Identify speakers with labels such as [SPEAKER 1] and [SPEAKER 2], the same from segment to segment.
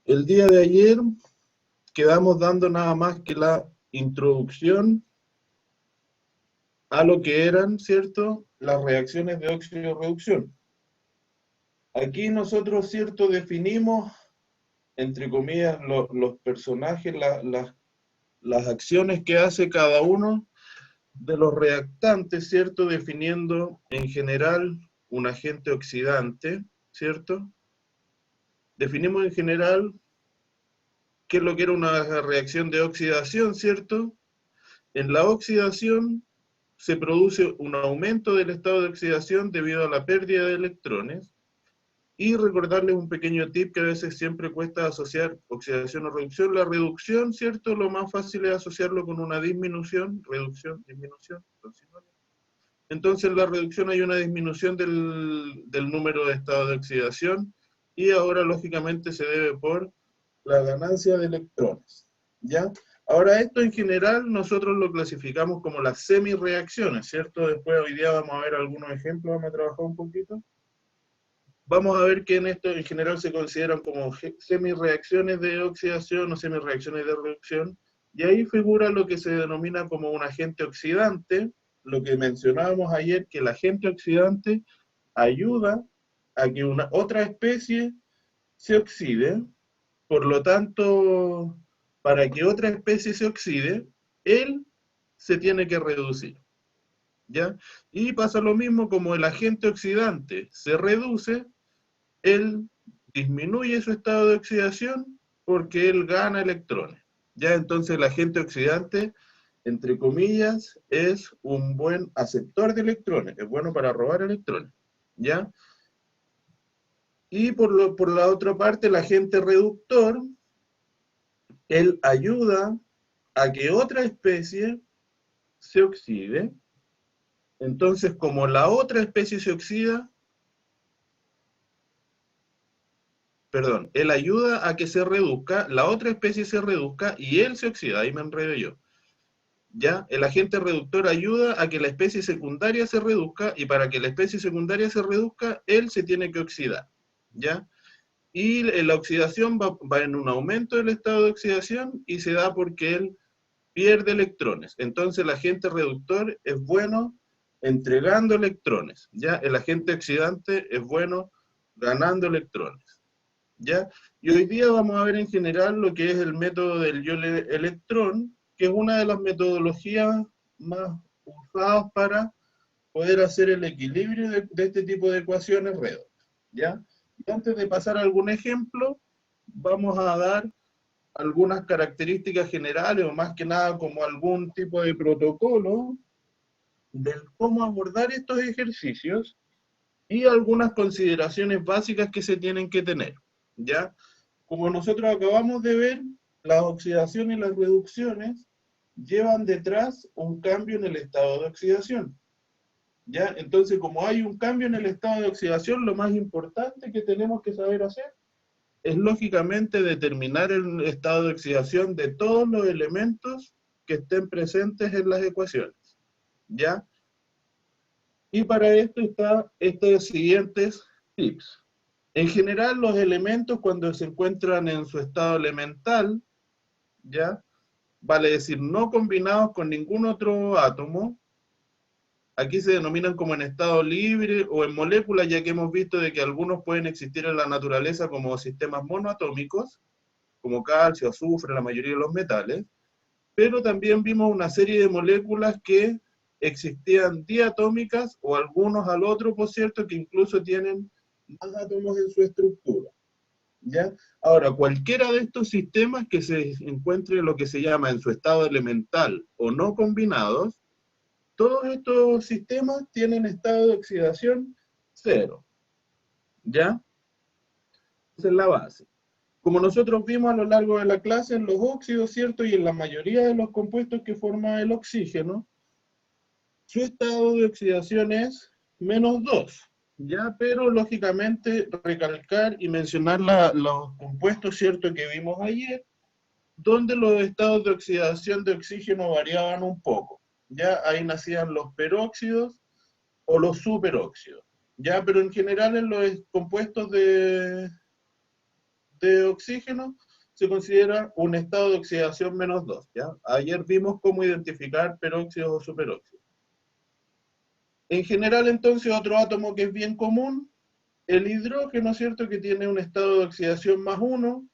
[SPEAKER 1] El día de ayer quedamos dando nada más que la introducción a lo que eran, ¿cierto?, las reacciones de óxido-reducción. Aquí nosotros, ¿cierto?, definimos, entre comillas, los personajes, las acciones que hace cada uno de los reactantes, ¿cierto?, definiendo en general un agente oxidante, ¿cierto? Definimos en general qué es lo que era una reacción de oxidación, ¿cierto? En la oxidación se produce un aumento del estado de oxidación debido a la pérdida de electrones. Y recordarles un pequeño tip que a veces siempre cuesta asociar oxidación o reducción. La reducción, ¿cierto? Lo más fácil es asociarlo con una disminución, reducción, disminución. Entonces en la reducción hay una disminución del número de estados de oxidación y ahora lógicamente se debe por la ganancia de electrones, ¿ya? Ahora esto en general nosotros lo clasificamos como las semireacciones, ¿cierto? Después hoy día vamos a ver algunos ejemplos, vamos a trabajar un poquito. Vamos a ver que en esto en general se consideran como semireacciones de oxidación o semireacciones de reducción, y ahí figura lo que se denomina como un agente oxidante, lo que mencionábamos ayer, que el agente oxidante ayuda a que una otra especie se oxide. Por lo tanto, para que otra especie se oxide, él se tiene que reducir, ¿ya? Y pasa lo mismo, como el agente oxidante se reduce, él disminuye su estado de oxidación porque él gana electrones, ¿ya? Entonces el agente oxidante, entre comillas, es un buen aceptor de electrones, es bueno para robar electrones, ¿ya? Y por la otra parte, el agente reductor, él ayuda a que otra especie se oxide. Entonces, como la otra especie se oxida, perdón, él ayuda a que se reduzca, la otra especie se reduzca y él se oxida, ahí me enredo yo. ¿Ya? El agente reductor ayuda a que la especie secundaria se reduzca y para que la especie secundaria se reduzca, él se tiene que oxidar. ¿Ya? Y la oxidación va en un aumento del estado de oxidación y se da porque él pierde electrones. Entonces el agente reductor es bueno entregando electrones, ¿ya? El agente oxidante es bueno ganando electrones, ¿ya? Y hoy día vamos a ver en general lo que es el método del ion-electrón, que es una de las metodologías más usadas para poder hacer el equilibrio de este tipo de ecuaciones redondas, ¿ya? Y antes de pasar a algún ejemplo, vamos a dar algunas características generales o más que nada como algún tipo de protocolo del cómo abordar estos ejercicios y algunas consideraciones básicas que se tienen que tener, ¿ya? Como nosotros acabamos de ver, las oxidaciones y las reducciones llevan detrás un cambio en el estado de oxidación, ¿ya? Entonces, como hay un cambio en el estado de oxidación, lo más importante que tenemos que saber hacer es lógicamente determinar el estado de oxidación de todos los elementos que estén presentes en las ecuaciones, ¿ya? Y para esto está estos siguientes tips. En general, los elementos cuando se encuentran en su estado elemental, ¿ya? Vale decir, no combinados con ningún otro átomo, aquí se denominan como en estado libre o en moléculas, ya que hemos visto de que algunos pueden existir en la naturaleza como sistemas monoatómicos, como calcio, azufre, la mayoría de los metales, pero también vimos una serie de moléculas que existían diatómicas o algunos al otro, por cierto, que incluso tienen más átomos en su estructura, ¿ya? Ahora, cualquiera de estos sistemas que se encuentre lo que se llama en su estado elemental o no combinados, todos estos sistemas tienen estado de oxidación cero, ¿ya? Esa es la base. Como nosotros vimos a lo largo de la clase, en los óxidos, ¿cierto? Y en la mayoría de los compuestos que forma el oxígeno, su estado de oxidación es -2, ¿ya? Pero lógicamente recalcar y mencionar los compuestos, ¿cierto? Que vimos ayer, donde los estados de oxidación de oxígeno variaban un poco, ¿ya? Ahí nacían los peróxidos o los superóxidos, ¿ya? Pero en general en los compuestos de oxígeno, se considera un estado de oxidación -2, ¿ya? Ayer vimos cómo identificar peróxidos o superóxidos. En general, entonces, otro átomo que es bien común, el hidrógeno, ¿cierto?, que tiene un estado de oxidación +1,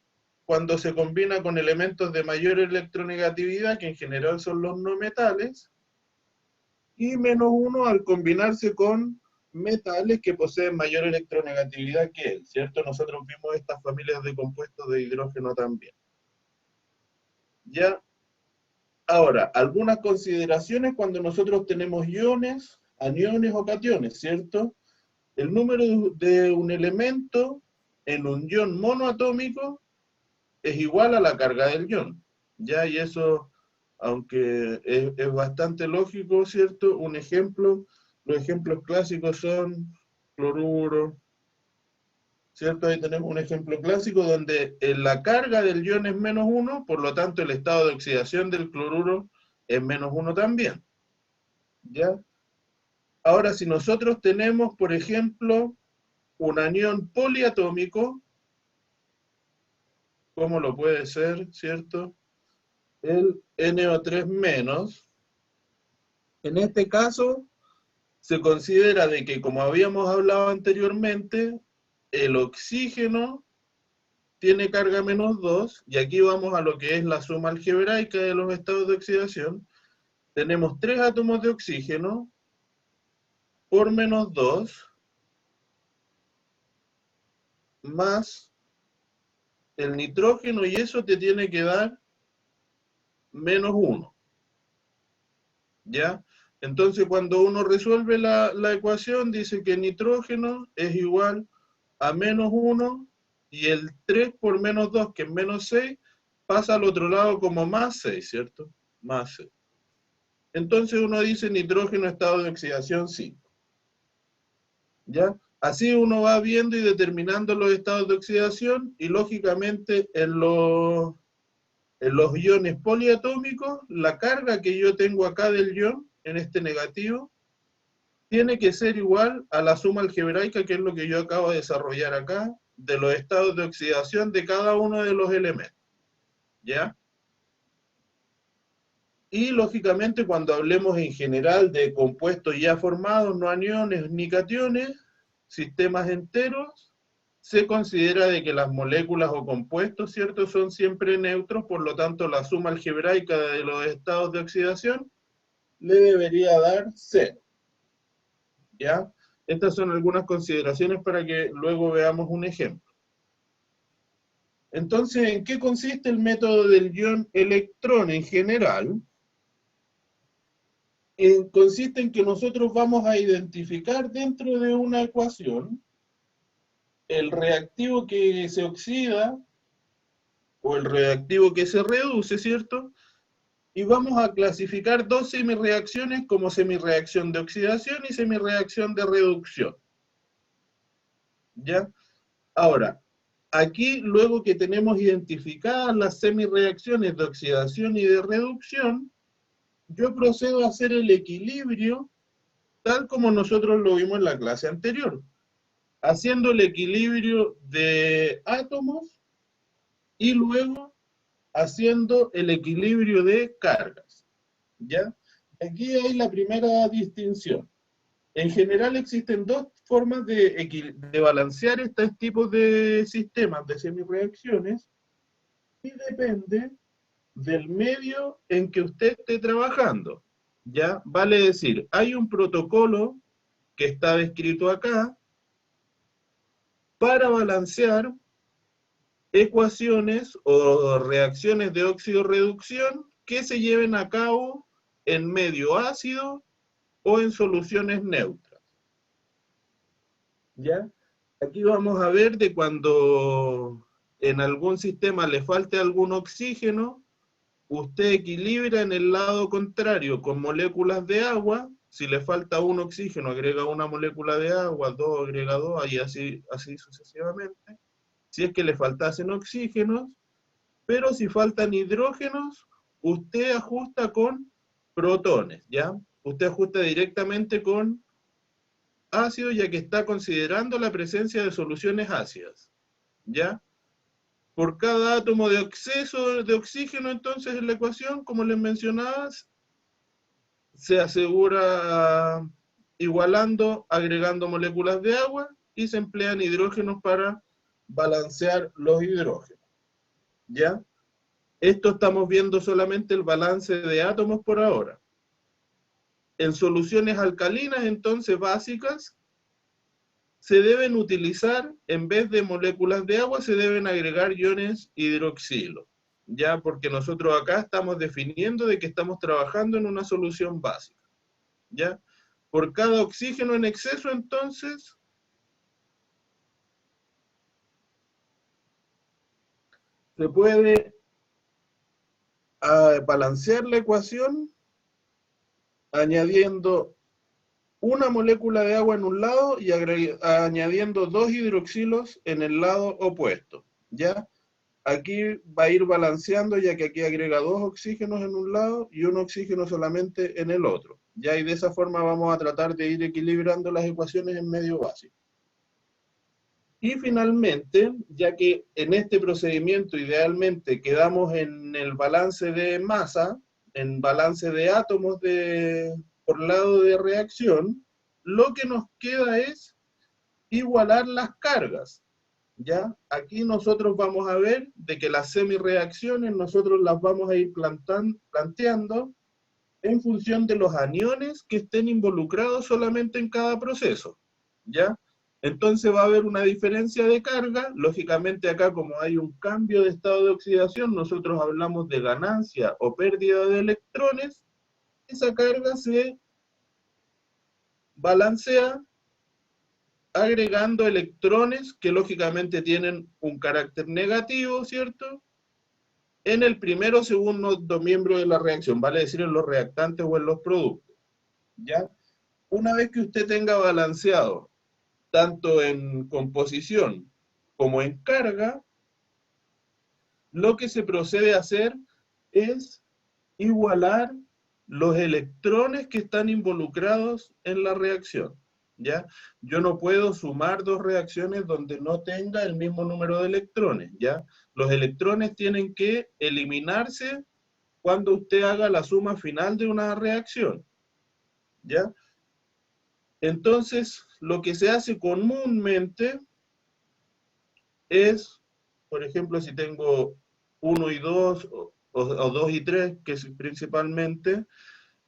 [SPEAKER 1] cuando se combina con elementos de mayor electronegatividad, que en general son los no metales, y -1 al combinarse con metales que poseen mayor electronegatividad que él, ¿cierto? Nosotros vimos estas familias de compuestos de hidrógeno también. ¿Ya? Ahora, algunas consideraciones cuando nosotros tenemos iones, aniones o cationes, ¿cierto? El número de un elemento en un ion monoatómico es igual a la carga del ion, ¿ya? Y eso, aunque es bastante lógico, ¿cierto? Un ejemplo, los ejemplos clásicos son cloruro, ¿cierto? Ahí tenemos un ejemplo clásico donde la carga del ion es -1, por lo tanto el estado de oxidación del cloruro es -1 también, ¿ya? Ahora, si nosotros tenemos, por ejemplo, un anión poliatómico, ¿cómo lo puede ser, cierto? El NO3-, en este caso, se considera de que, como habíamos hablado anteriormente, el oxígeno tiene carga -2, y aquí vamos a lo que es la suma algebraica de los estados de oxidación. Tenemos 3 átomos de oxígeno por -2, más el nitrógeno, y eso te tiene que dar -1, ¿ya? Entonces, cuando uno resuelve la ecuación, dice que nitrógeno es igual a -1, y el 3 por -2, que es -6, pasa al otro lado como +6, ¿cierto? +6. Entonces uno dice nitrógeno estado de oxidación 5. ¿Ya? Así uno va viendo y determinando los estados de oxidación, y lógicamente en los iones poliatómicos, la carga que yo tengo acá del ion, en este negativo, tiene que ser igual a la suma algebraica, que es lo que yo acabo de desarrollar acá, de los estados de oxidación de cada uno de los elementos. ¿Ya? Y lógicamente cuando hablemos en general de compuestos ya formados, no aniones ni cationes, sistemas enteros, se considera de que las moléculas o compuestos, ¿cierto?, son siempre neutros, por lo tanto la suma algebraica de los estados de oxidación le debería dar 0. ¿Ya? Estas son algunas consideraciones para que luego veamos un ejemplo. Entonces, ¿en qué consiste el método del ion electrón en general? Consiste en que nosotros vamos a identificar dentro de una ecuación el reactivo que se oxida o el reactivo que se reduce, ¿cierto? Y vamos a clasificar 2 semirreacciones como semirreacción de oxidación y semirreacción de reducción. ¿Ya? Ahora, aquí, luego que tenemos identificadas las semirreacciones de oxidación y de reducción, yo procedo a hacer el equilibrio tal como nosotros lo vimos en la clase anterior, haciendo el equilibrio de átomos y luego haciendo el equilibrio de cargas. ¿Ya? Aquí hay la primera distinción. En general existen 2 formas de balancear estos tipos de sistemas de semirreacciones, y depende del medio en que usted esté trabajando. ¿Ya? Vale decir, hay un protocolo que está descrito acá para balancear ecuaciones o reacciones de óxido-reducción que se lleven a cabo en medio ácido o en soluciones neutras. ¿Ya? Aquí vamos a ver de cuando en algún sistema le falte algún oxígeno, usted equilibra en el lado contrario con moléculas de agua. Si le falta un oxígeno, agrega una molécula de agua, 2 agrega 2, y así sucesivamente. Si es que le faltasen oxígenos, pero si faltan hidrógenos, usted ajusta con protones, ¿ya? Usted ajusta directamente con ácido, ya que está considerando la presencia de soluciones ácidas, ¿ya? Por cada átomo de exceso de oxígeno, entonces, en la ecuación, como les mencionaba, se asegura igualando, agregando moléculas de agua, y se emplean hidrógenos para balancear los hidrógenos, ¿ya? Esto estamos viendo solamente el balance de átomos por ahora. En soluciones alcalinas, entonces, básicas, se deben utilizar, en vez de moléculas de agua, se deben agregar iones hidroxilo, ¿ya? Porque nosotros acá estamos definiendo de que estamos trabajando en una solución básica, ¿ya? Por cada oxígeno en exceso, entonces, se puede balancear la ecuación añadiendo una molécula de agua en un lado y añadiendo 2 hidroxilos en el lado opuesto, ¿ya? Aquí va a ir balanceando, ya que aquí agrega 2 oxígenos en un lado y un oxígeno solamente en el otro, ¿ya? Y de esa forma vamos a tratar de ir equilibrando las ecuaciones en medio básico. Y finalmente, ya que en este procedimiento idealmente quedamos en el balance de masa, en balance de átomos por lado de reacción, lo que nos queda es igualar las cargas, ¿ya? Aquí nosotros vamos a ver de que las semireacciones nosotros las vamos a ir planteando en función de los aniones que estén involucrados solamente en cada proceso, ¿ya? Entonces va a haber una diferencia de carga. Lógicamente acá, como hay un cambio de estado de oxidación, nosotros hablamos de ganancia o pérdida de electrones. Esa carga se balancea agregando electrones que lógicamente tienen un carácter negativo, ¿cierto?, en el primero o segundo miembro de la reacción, vale decir en los reactantes o en los productos, ¿ya? Una vez que usted tenga balanceado tanto en composición como en carga, lo que se procede a hacer es igualar los electrones que están involucrados en la reacción, ¿ya? Yo no puedo sumar 2 reacciones donde no tenga el mismo número de electrones, ¿ya? Los electrones tienen que eliminarse cuando usted haga la suma final de una reacción, ¿ya? Entonces, lo que se hace comúnmente es, por ejemplo, si tengo 1 y 2, o 2 y 3, que es principalmente,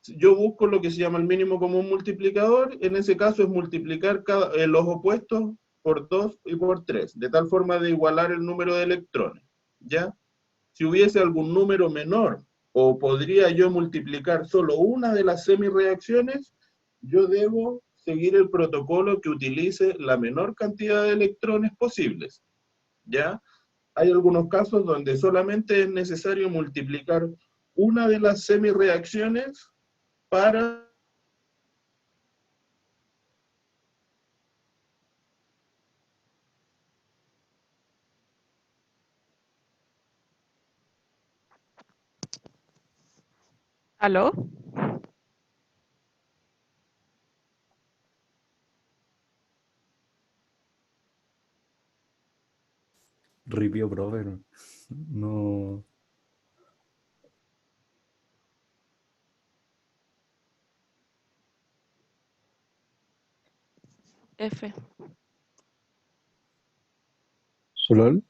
[SPEAKER 1] yo busco lo que se llama el mínimo común multiplicador. En ese caso es multiplicar los opuestos por 2 y por 3, de tal forma de igualar el número de electrones, ¿ya? Si hubiese algún número menor, o podría yo multiplicar solo una de las semireacciones, yo debo seguir el protocolo que utilice la menor cantidad de electrones posibles, ¿ya? Hay algunos casos donde solamente es necesario multiplicar una de las semireacciones para...
[SPEAKER 2] ¿Aló?
[SPEAKER 3] Ripio, brother. No.
[SPEAKER 2] F.
[SPEAKER 3] ¿Solol?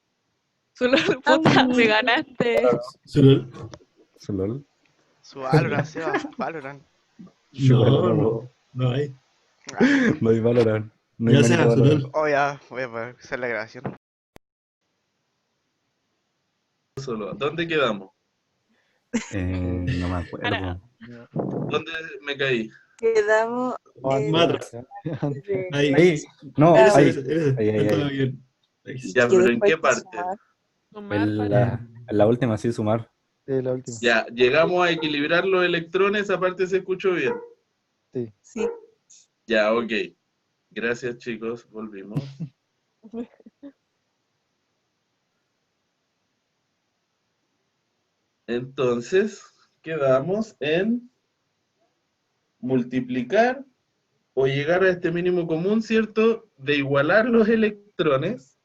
[SPEAKER 2] Solo puta, me ganaste.
[SPEAKER 4] Solo-
[SPEAKER 3] ¿Solol?
[SPEAKER 5] Su Valorant, Seba, Valorant.
[SPEAKER 3] Super
[SPEAKER 4] No,
[SPEAKER 3] Valorant.
[SPEAKER 4] no hay.
[SPEAKER 5] Ah,
[SPEAKER 3] No hay Valorant. No
[SPEAKER 4] Ya
[SPEAKER 3] hay
[SPEAKER 4] sea,
[SPEAKER 3] manito Valorant.
[SPEAKER 4] Solol.
[SPEAKER 5] oh, ya, voy a hacer la grabación.
[SPEAKER 1] ¿Dónde quedamos?
[SPEAKER 3] No me
[SPEAKER 2] Ahora,
[SPEAKER 3] acuerdo.
[SPEAKER 1] ¿Dónde me caí?
[SPEAKER 6] Quedamos en
[SPEAKER 4] Matrix. Ahí.
[SPEAKER 3] Ahí, no,
[SPEAKER 6] Claro.
[SPEAKER 3] ahí.
[SPEAKER 4] Ese.
[SPEAKER 3] Ahí, ahí,
[SPEAKER 4] Está
[SPEAKER 3] ahí.
[SPEAKER 4] bien. Ahí.
[SPEAKER 1] Ya,
[SPEAKER 6] que
[SPEAKER 1] pero ¿en
[SPEAKER 6] después
[SPEAKER 1] qué
[SPEAKER 6] de
[SPEAKER 1] parte?
[SPEAKER 6] sumar,
[SPEAKER 2] sumar
[SPEAKER 3] En
[SPEAKER 2] para...
[SPEAKER 3] la última, sí, sumar.
[SPEAKER 7] Sí, la última.
[SPEAKER 1] Ya, llegamos a equilibrar los electrones, esa parte se escuchó bien.
[SPEAKER 7] Sí.
[SPEAKER 6] sí,
[SPEAKER 1] Ya, ok. Gracias, chicos, volvimos. Entonces, quedamos en multiplicar o llegar a este mínimo común, ¿cierto?, de igualar los electrones,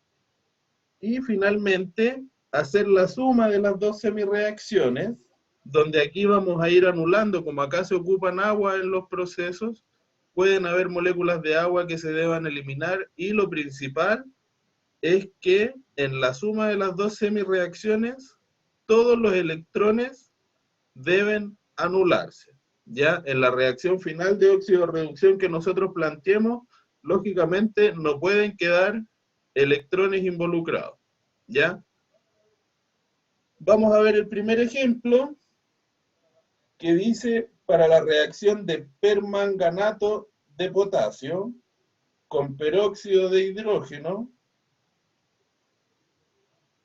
[SPEAKER 1] y finalmente hacer la suma de las dos semirreacciones, donde aquí vamos a ir anulando, como acá se ocupan agua en los procesos, pueden haber moléculas de agua que se deban eliminar, y lo principal es que en la suma de las dos semirreacciones, todos los electrones deben anularse. Ya en la reacción final de óxido-reducción que nosotros planteemos, lógicamente no pueden quedar electrones involucrados. ¿Ya? Vamos a ver el primer ejemplo, que dice, para la reacción de permanganato de potasio con peróxido de hidrógeno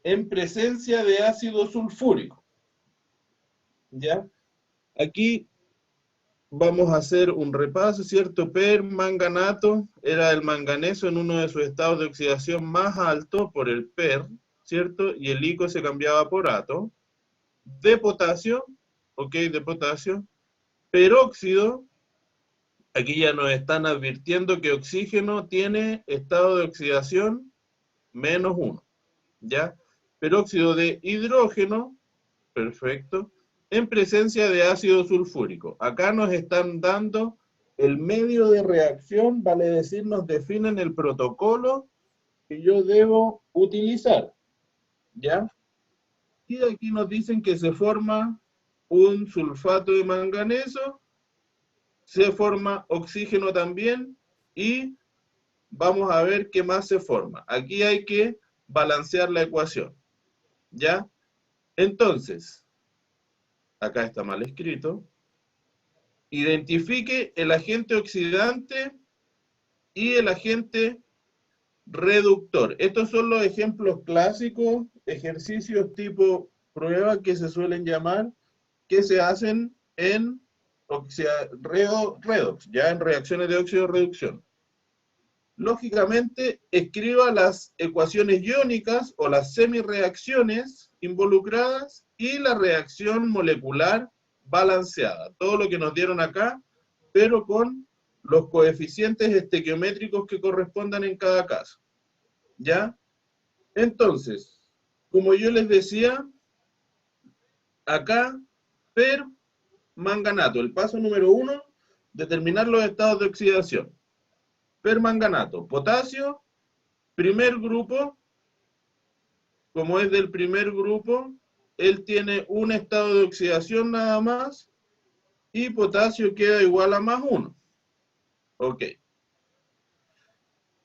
[SPEAKER 1] en presencia de ácido sulfúrico. ¿Ya? Aquí vamos a hacer un repaso, ¿cierto? Permanganato era el manganeso en uno de sus estados de oxidación más alto por el per, ¿cierto? Y el ico se cambiaba por ato. De potasio, ok, de potasio. Peróxido, aquí ya nos están advirtiendo que oxígeno tiene estado de oxidación -1, ¿ya? Peróxido de hidrógeno, perfecto, en presencia de ácido sulfúrico. Acá nos están dando el medio de reacción, vale decir, nos definen el protocolo que yo debo utilizar, ¿ya? Y aquí nos dicen que se forma un sulfato de manganeso, se forma oxígeno también, y vamos a ver qué más se forma. Aquí hay que balancear la ecuación, ¿ya? Entonces, acá está mal escrito, identifique el agente oxidante y el agente reductor. Estos son los ejemplos clásicos, ejercicios tipo prueba que se suelen llamar, que se hacen en redox, ya en reacciones de óxido-reducción. Lógicamente, escriba las ecuaciones iónicas o las semirreacciones involucradas y la reacción molecular balanceada. Todo lo que nos dieron acá, pero con los coeficientes estequiométricos que correspondan en cada caso. ¿Ya? Entonces, como yo les decía, acá, permanganato, el paso número 1, determinar los estados de oxidación. Permanganato, potasio, primer grupo, como es del primer grupo, él tiene un estado de oxidación nada más, y potasio queda igual a +1. Ok.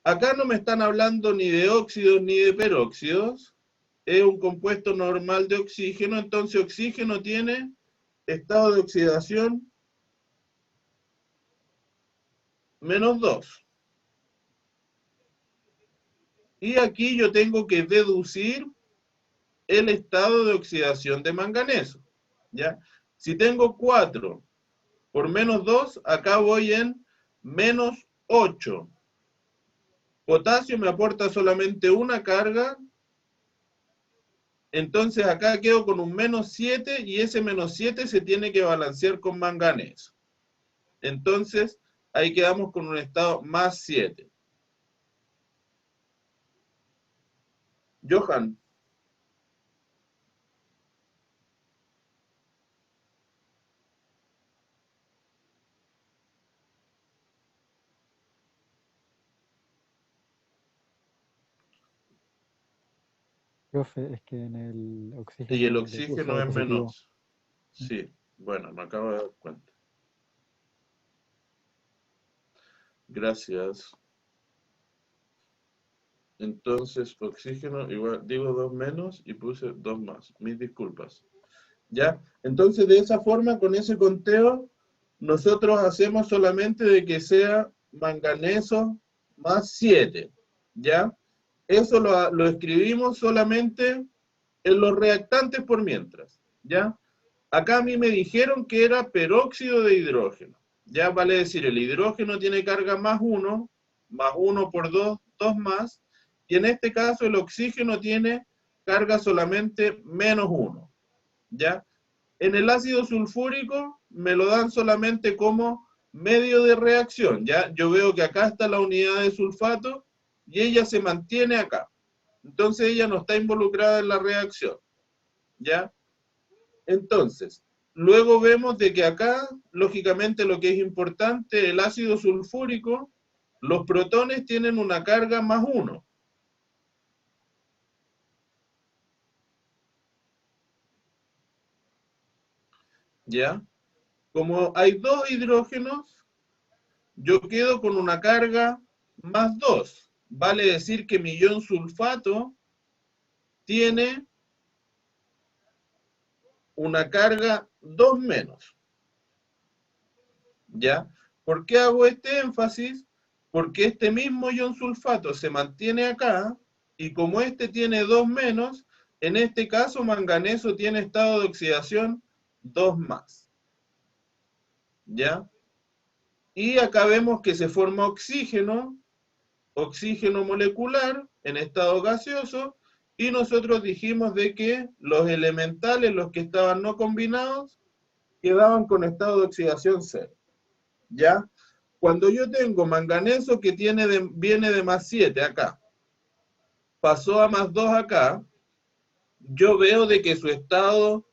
[SPEAKER 1] Acá no me están hablando ni de óxidos ni de peróxidos, es un compuesto normal de oxígeno, entonces oxígeno tiene estado de oxidación -2. Y aquí yo tengo que deducir el estado de oxidación de manganeso, ¿ya? Si tengo 4 por -2, acá voy en -8. Potasio me aporta solamente una carga, entonces acá quedo con un -7, y ese -7 se tiene que balancear con manganeso. Entonces, ahí quedamos con un estado +7. Johan.
[SPEAKER 7] Profe, es que en el oxígeno.
[SPEAKER 1] Y el
[SPEAKER 7] le
[SPEAKER 1] oxígeno
[SPEAKER 7] puso
[SPEAKER 1] es
[SPEAKER 7] positivo.
[SPEAKER 1] menos. Sí, bueno, me acabo de dar cuenta. Gracias. Entonces, oxígeno igual, digo 2 menos y puse 2 más. Mis disculpas. ¿Ya? Entonces, de esa forma, con ese conteo, nosotros hacemos solamente de que sea manganeso +7. ¿Ya? Eso lo escribimos solamente en los reactantes por mientras. ¿Ya? Acá a mí me dijeron que era peróxido de hidrógeno. Ya vale decir, el hidrógeno tiene carga +1, +1 por 2, 2 más, y en este caso el oxígeno tiene carga solamente -1. ¿Ya? En el ácido sulfúrico me lo dan solamente como medio de reacción. ¿Ya? Yo veo que acá está la unidad de sulfato y ella se mantiene acá. Entonces ella no está involucrada en la reacción, ¿ya? Entonces, luego vemos de que acá, lógicamente lo que es importante, el ácido sulfúrico, los protones tienen una carga +1. ¿Ya? Como hay 2 hidrógenos, yo quedo con una carga +2. Vale decir que mi ion sulfato tiene una carga 2 menos. ¿Ya? ¿Por qué hago este énfasis? Porque este mismo ion sulfato se mantiene acá, y como este tiene 2 menos, en este caso manganeso tiene estado de oxidación 2 más. ¿Ya? Y acá vemos que se forma oxígeno molecular en estado gaseoso, y nosotros dijimos de que los elementales, los que estaban no combinados, quedaban con estado de oxidación 0. ¿Ya? Cuando yo tengo manganeso que viene de +7 acá, pasó a +2 acá, yo veo de que su estado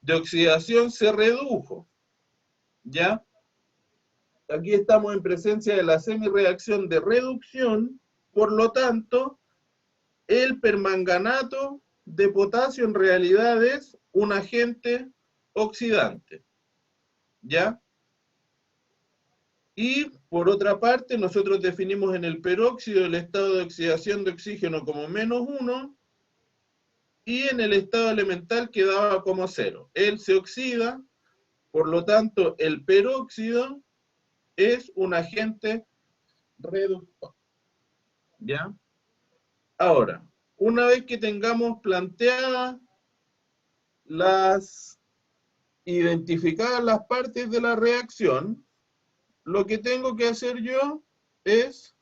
[SPEAKER 1] de oxidación se redujo. ¿Ya? Aquí estamos en presencia de la semirreacción de reducción, por lo tanto, el permanganato de potasio en realidad es un agente oxidante. ¿Ya? Y por otra parte, nosotros definimos en el peróxido el estado de oxidación de oxígeno como -1, y en el estado elemental quedaba como 0. Él se oxida, por lo tanto, el peróxido es un agente reductor. ¿Ya? Ahora, una vez que tengamos planteadas identificadas las partes de la reacción, lo que tengo que hacer yo es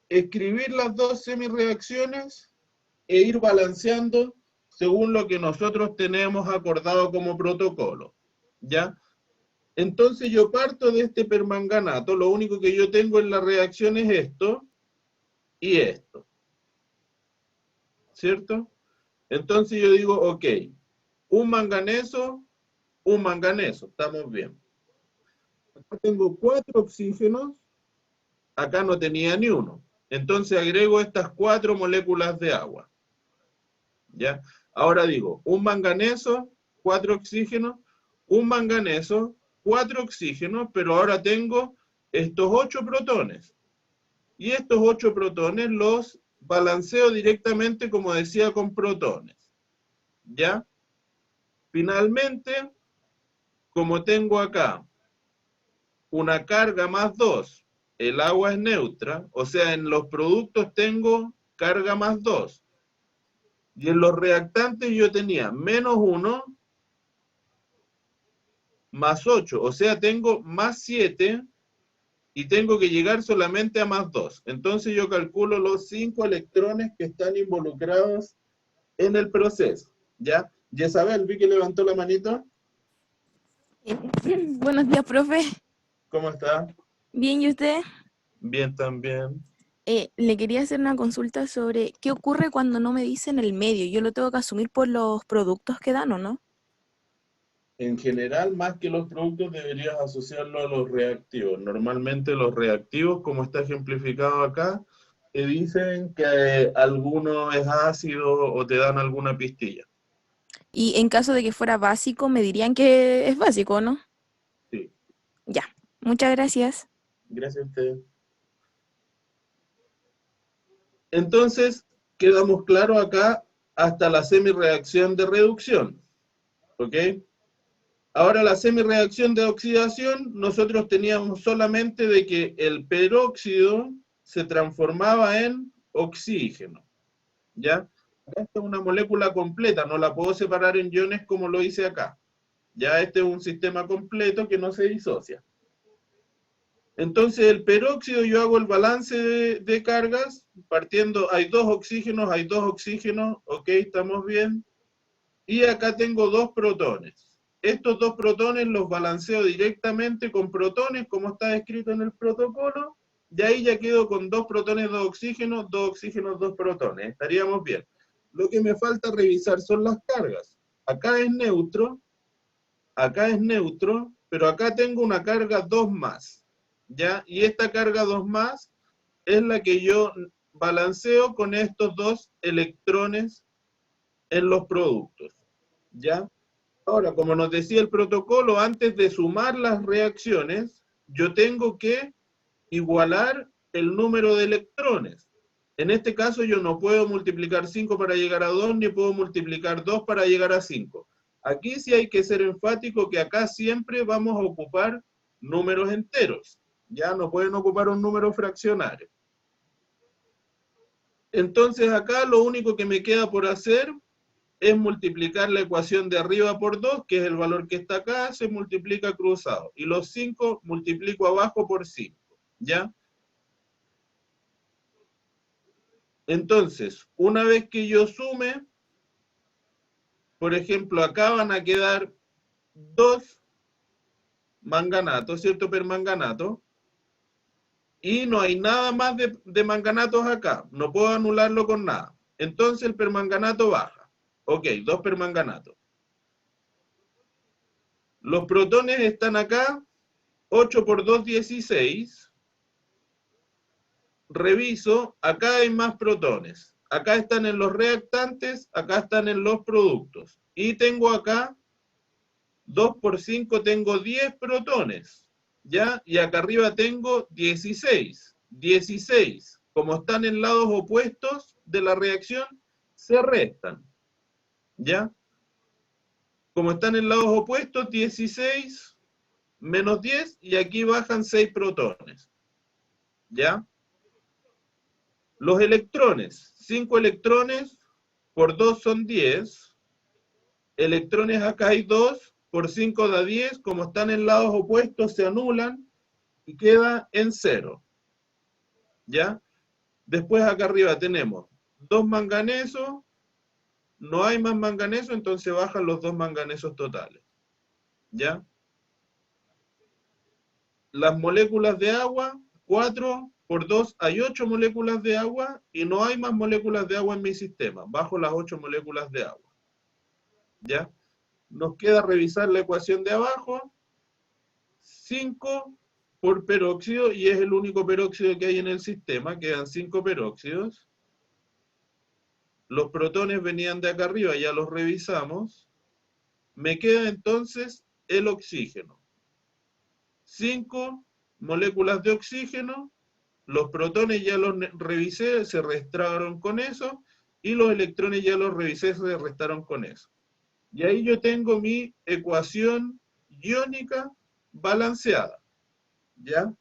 [SPEAKER 1] escribir las dos semirreacciones e ir balanceando según lo que nosotros tenemos acordado como protocolo. ¿Ya? Entonces yo parto de este permanganato, lo único que yo tengo en la reacción es esto y esto. ¿Cierto? Entonces yo digo, ok, un manganeso, estamos bien. Acá tengo 4 oxígenos, acá no tenía ni uno. Entonces agrego estas 4 moléculas de agua. ¿Ya? Ahora digo, un manganeso, 4 oxígenos, un manganeso, 4 oxígenos, pero ahora tengo estos 8 protones. Y estos 8 protones los balanceo directamente, como decía, con protones. ¿Ya? Finalmente, como tengo acá una carga +2, el agua es neutra, o sea, en los productos tengo carga +2. Y en los reactantes yo tenía -1 +8, o sea, tengo +7 y tengo que llegar solamente a +2. Entonces yo calculo los 5 electrones que están involucrados en el proceso. ¿Ya? Jezabel, vi que levantó la manito.
[SPEAKER 8] Buenos días, profe.
[SPEAKER 1] ¿Cómo está?
[SPEAKER 8] Bien, ¿y usted?
[SPEAKER 1] Bien también.
[SPEAKER 8] Le quería hacer una consulta sobre qué ocurre cuando no me dicen el medio. Yo lo tengo que asumir por los productos que dan, ¿o no?
[SPEAKER 1] En general, más que los productos, deberías asociarlo a los reactivos. Normalmente los reactivos, como está ejemplificado acá, te dicen que alguno es ácido o te dan alguna pistilla.
[SPEAKER 8] Y en caso de que fuera básico, me dirían que es básico, ¿no?
[SPEAKER 1] Sí,
[SPEAKER 8] Ya, muchas gracias.
[SPEAKER 1] gracias a usted. Entonces, quedamos claros acá hasta la semirreacción de reducción. ¿Ok? Ahora la semirreacción de oxidación, nosotros teníamos solamente de que el peróxido se transformaba en oxígeno. ¿Ya? Esta es una molécula completa, no la puedo separar en iones como lo hice acá. Ya este es un sistema completo que no se disocia. Entonces el peróxido yo hago el balance de cargas, partiendo, hay 2 oxígenos, ok, estamos bien. Y acá tengo 2 protones. Estos 2 protones los balanceo directamente con protones, como está escrito en el protocolo, Y ahí ya quedo con 2 protones, 2 oxígenos, 2 oxígenos, 2 protones. Estaríamos bien. Lo que me falta revisar son las cargas. Acá es neutro, pero acá tengo una carga 2 más, ¿ya? Y esta carga 2 más es la que yo balanceo con estos 2 electrones en los productos, ¿ya? Ahora, como nos decía el protocolo, antes de sumar las reacciones, yo tengo que igualar el número de electrones. En este caso yo no puedo multiplicar 5 para llegar a 2, ni puedo multiplicar 2 para llegar a 5. Aquí sí hay que ser enfático que acá siempre vamos a ocupar números enteros. Ya no pueden ocupar un número fraccionario. Entonces acá lo único que me queda por hacer es multiplicar la ecuación de arriba por 2, que es el valor que está acá, se multiplica cruzado. Y los 5 multiplico abajo por 5. ¿Ya? Entonces, una vez que yo sume, por ejemplo, acá van a quedar 2 manganatos, ¿cierto? Permanganato. Y no hay nada más de manganatos acá. No puedo anularlo con nada. Entonces el permanganato baja. Ok, 2 permanganatos. Los protones están acá. 8 por 2, 16. Reviso. Acá hay más protones. Acá están en los reactantes. Acá están en los productos. Y tengo acá 2 por 5, tengo 10 protones. ¿Ya? Y acá arriba tengo 16. 16. Como están en lados opuestos de la reacción, se restan. ¿Ya? Como están en lados opuestos, 16 menos 10, y aquí bajan 6 protones. ¿Ya? Los electrones. 5 electrones por 2 son 10. Electrones acá hay 2. Por 5 da 10, como están en lados opuestos, se anulan y queda en 0. ¿Ya? Después acá arriba tenemos 2 manganesos, no hay más manganesos, entonces bajan los 2 manganesos totales. ¿Ya? Las moléculas de agua, 4 por 2 hay 8 moléculas de agua y no hay más moléculas de agua en mi sistema, bajo las 8 moléculas de agua. ¿Ya? Nos queda revisar la ecuación de abajo, 5 por peróxido, y es el único peróxido que hay en el sistema, quedan 5 peróxidos. Los protones venían de acá arriba, ya los revisamos. Me queda entonces el oxígeno. 5 moléculas de oxígeno, los protones ya los revisé, se restaron con eso, y los electrones ya los revisé, se restaron con eso. Y ahí yo tengo mi ecuación iónica balanceada. ¿Ya?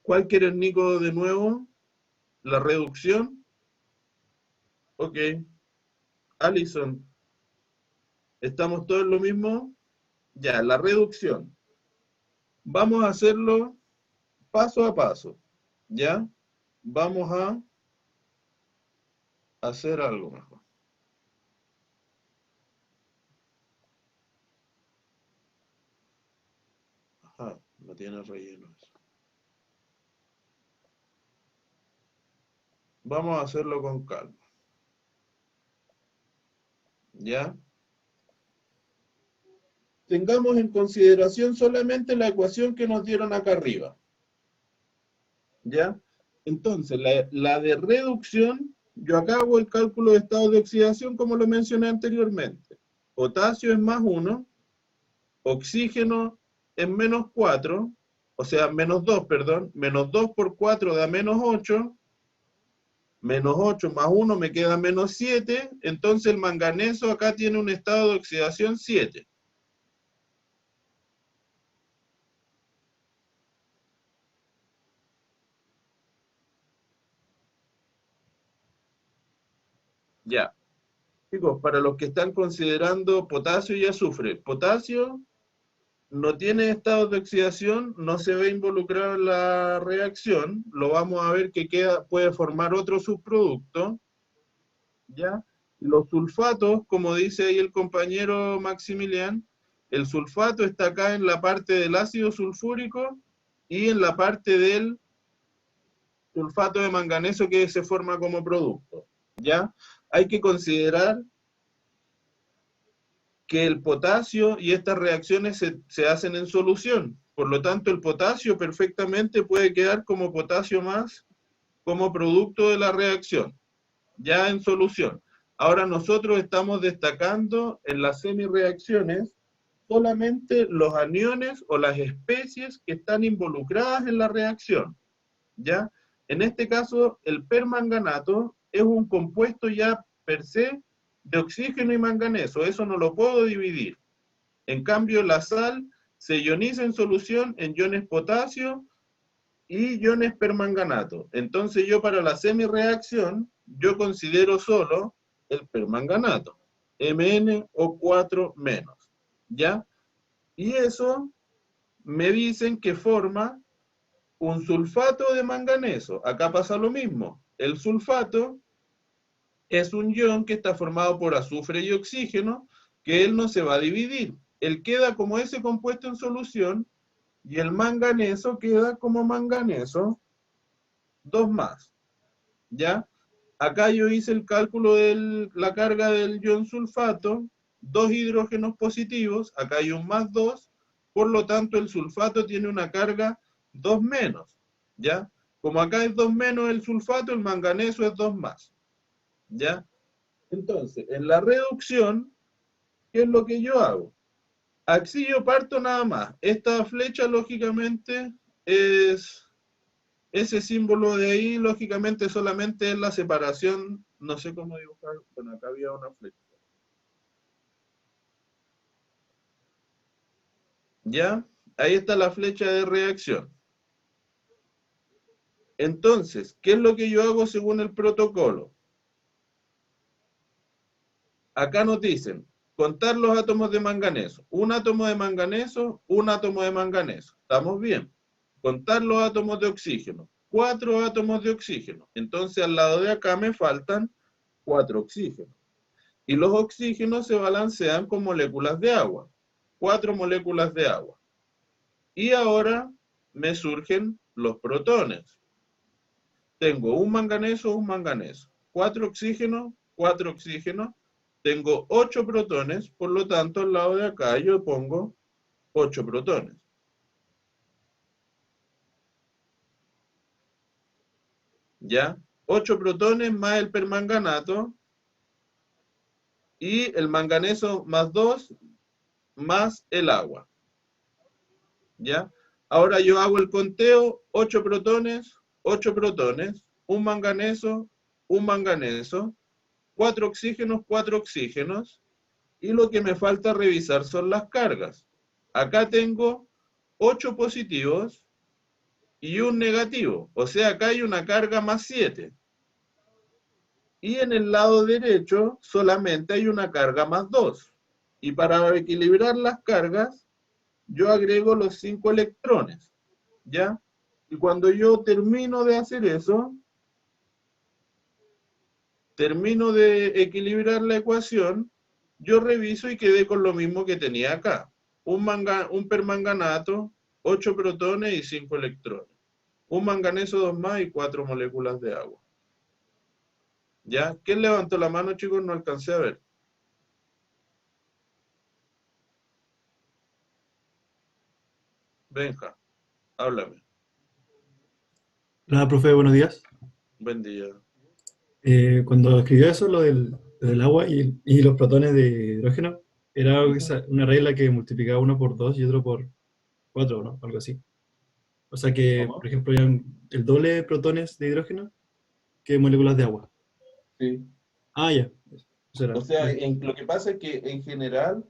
[SPEAKER 1] ¿Cuál quiere el Nico de nuevo? ¿La reducción? Ok. Alison. ¿Estamos todos en lo mismo? Ya, la reducción. Vamos a hacerlo paso a paso. ¿Ya? Vamos a hacer algo mejor. Ajá, no tiene relleno eso. Vamos a hacerlo con calma. ¿Ya? Tengamos en consideración solamente la ecuación que nos dieron acá arriba. ¿Ya? Entonces, la de reducción, yo acá hago el cálculo de estado de oxidación como lo mencioné anteriormente. Potasio es más 1, oxígeno es menos 4, o sea, menos 2, perdón, menos 2 por 4 da menos 8, menos 8 más 1 me queda menos 7, entonces el manganeso acá tiene un estado de oxidación 7. Ya. Chicos, para los que están considerando potasio y azufre, potasio no tiene estados de oxidación, no se ve involucrado en la reacción, lo vamos a ver que puede formar otro subproducto, ¿ya? Los sulfatos, como dice ahí el compañero Maximilian, El sulfato está acá en la parte del ácido sulfúrico y en la parte del sulfato de manganeso que se forma como producto, ¿ya? Hay que considerar que el potasio y estas reacciones se hacen en solución. Por lo tanto, el potasio perfectamente puede quedar como potasio más como producto de la reacción, ya en solución. Ahora nosotros estamos destacando en las semireacciones solamente los aniones o las especies que están involucradas en la reacción, ¿ya? En este caso, el permanganato es un compuesto ya per se de oxígeno y manganeso, eso no lo puedo dividir. En cambio, la sal se ioniza en solución en iones potasio y iones permanganato. Entonces yo para la semireacción, yo considero solo el permanganato, MnO4-, ¿ya? Y eso me dicen que forma un sulfato de manganeso. Acá pasa lo mismo. El sulfato es un ion que está formado por azufre y oxígeno, que él no se va a dividir. Él queda como ese compuesto en solución, y el manganeso queda como manganeso 2+, ¿ya? Acá yo hice el cálculo de la carga del ion sulfato, 2 hidrógenos positivos, acá hay un +2, por lo tanto el sulfato tiene una carga 2-, ¿ya? Como acá es 2- el sulfato, el manganeso es 2+, ¿ya? Entonces, en la reducción, ¿qué es lo que yo hago? Aquí yo parto nada más. Esta flecha, lógicamente, es ese símbolo de ahí, lógicamente, solamente es la separación. No sé cómo dibujar. Bueno, acá había una flecha. ¿Ya? Ahí está la flecha de reacción. Entonces, ¿qué es lo que yo hago según el protocolo? Acá nos dicen, contar los átomos de manganeso. Un átomo de manganeso, un átomo de manganeso. ¿Estamos bien? Contar los átomos de oxígeno. 4 átomos de oxígeno. Entonces al lado de acá me faltan 4 oxígenos. Y los oxígenos se balancean con moléculas de agua. 4 moléculas de agua. Y ahora me surgen los protones. Tengo un manganeso. 4 oxígenos, 4 oxígenos. Tengo 8 protones, por lo tanto al lado de acá yo pongo 8 protones. ¿Ya? 8 protones más el permanganato y el manganeso +2 más el agua. ¿Ya? Ahora yo hago el conteo, 8 protones, un manganeso, 4 oxígenos, 4 oxígenos, y lo que me falta revisar son las cargas. Acá tengo 8 positivos y un negativo, o sea, acá hay una carga +7. Y en el lado derecho solamente hay una carga +2. Y para equilibrar las cargas, yo agrego los 5 electrones, ¿ya? Y cuando yo termino de hacer eso, termino de equilibrar la ecuación, yo reviso y quedé con lo mismo que tenía acá. Un permanganato, 8 protones y 5 electrones. Un manganeso 2+ y 4 moléculas de agua. ¿Ya? ¿Quién levantó la mano, chicos? No alcancé a ver. Benja, háblame.
[SPEAKER 4] Hola, profe, buenos días.
[SPEAKER 1] Buen día.
[SPEAKER 4] Cuando escribió eso, lo del agua y los protones de hidrógeno, era una regla que multiplicaba uno por 2 y otro por 4, ¿no? Algo así. O sea que,
[SPEAKER 1] ¿Cómo?
[SPEAKER 4] por ejemplo, eran el doble de protones de hidrógeno que moléculas de agua.
[SPEAKER 1] Sí.
[SPEAKER 4] Ah, ya. Eso era.
[SPEAKER 1] O sea, lo que pasa es que en general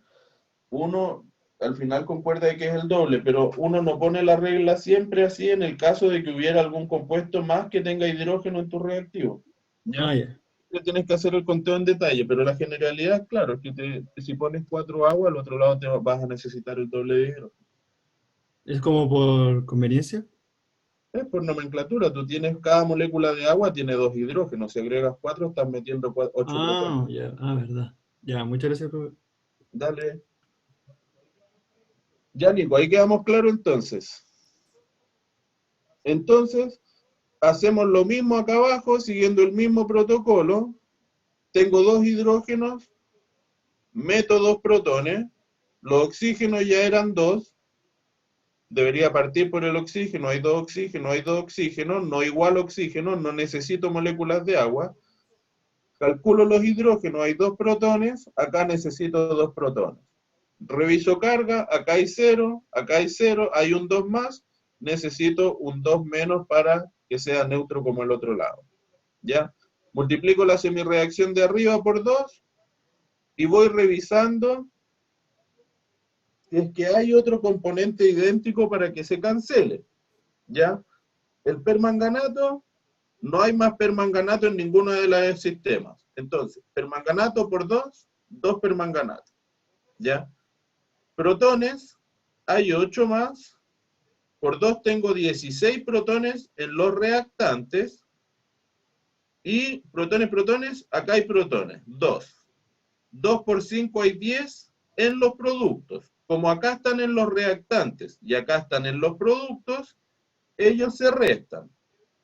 [SPEAKER 1] uno al final concuerda de que es el doble, pero uno no pone la regla siempre así en el caso de que hubiera algún compuesto más que tenga hidrógeno en tu reactivo. ¿Ya?
[SPEAKER 4] Ah, ya.
[SPEAKER 1] Tienes que hacer el conteo en detalle, pero la generalidad, claro, es que si pones 4 agua, al otro lado vas a necesitar el doble de hidrógeno.
[SPEAKER 4] ¿Es como por conveniencia?
[SPEAKER 1] Es por nomenclatura, tú tienes, cada molécula de agua tiene 2 hidrógenos, si agregas 4 estás metiendo 8 protones.
[SPEAKER 4] Ah, ya. Ah, verdad. Ya, muchas gracias, profe.
[SPEAKER 1] Dale. Ya, Nico, ahí quedamos claros entonces. Entonces, hacemos lo mismo acá abajo, siguiendo el mismo protocolo. Tengo 2 hidrógenos, meto 2 protones, los oxígenos ya eran 2, debería partir por el oxígeno, hay 2 oxígenos, hay 2 oxígenos, no igual oxígeno, no necesito moléculas de agua. Calculo los hidrógenos, hay 2 protones, acá necesito 2 protones. Reviso carga, acá hay 0, hay un 2 más, necesito un 2 menos para que sea neutro como el otro lado. ¿Ya? Multiplico la semirreacción de arriba por 2 y voy revisando si es que hay otro componente idéntico para que se cancele. ¿Ya? El permanganato, no hay más permanganato en ninguno de los sistemas. Entonces, permanganato por 2, 2 permanganatos. ¿Ya? Protones, hay 8 más. Por 2 tengo 16 protones en los reactantes. Y protones, acá hay protones, 2. 2 por 5 hay 10 en los productos. Como acá están en los reactantes y acá están en los productos, ellos se restan.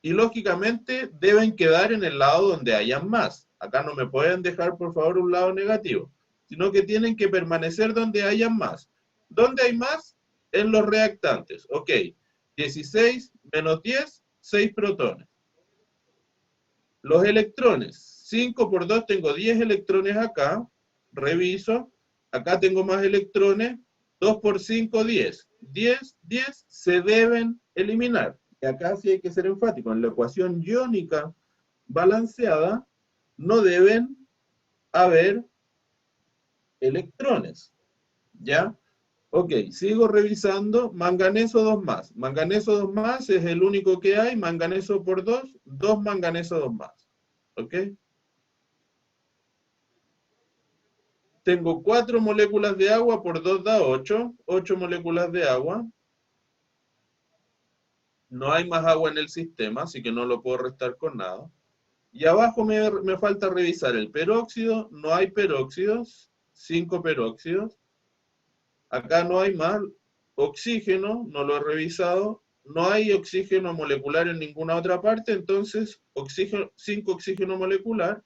[SPEAKER 1] Y lógicamente deben quedar en el lado donde hayan más. Acá no me pueden dejar, por favor, un lado negativo, sino que tienen que permanecer donde hayan más. ¿Dónde hay más? En los reactantes. Ok, 16 menos 10, 6 protones. Los electrones, 5 por 2 tengo 10 electrones acá, reviso, acá tengo más electrones, 2 por 5, 10. 10 se deben eliminar. Y acá sí hay que ser enfático, en la ecuación iónica balanceada no deben haber electrones, ¿ya? Ok, sigo revisando, manganeso 2 más. Manganeso 2 más es el único que hay, manganeso por 2, 2 manganeso 2 más. ¿Ok? Tengo 4 moléculas de agua por 2 da 8, 8 moléculas de agua. No hay más agua en el sistema, así que no lo puedo restar con nada. Y abajo me falta revisar el peróxido, no hay peróxidos, 5 peróxidos. Acá no hay más oxígeno, no lo he revisado. No hay oxígeno molecular en ninguna otra parte, entonces 5 oxígeno molecular.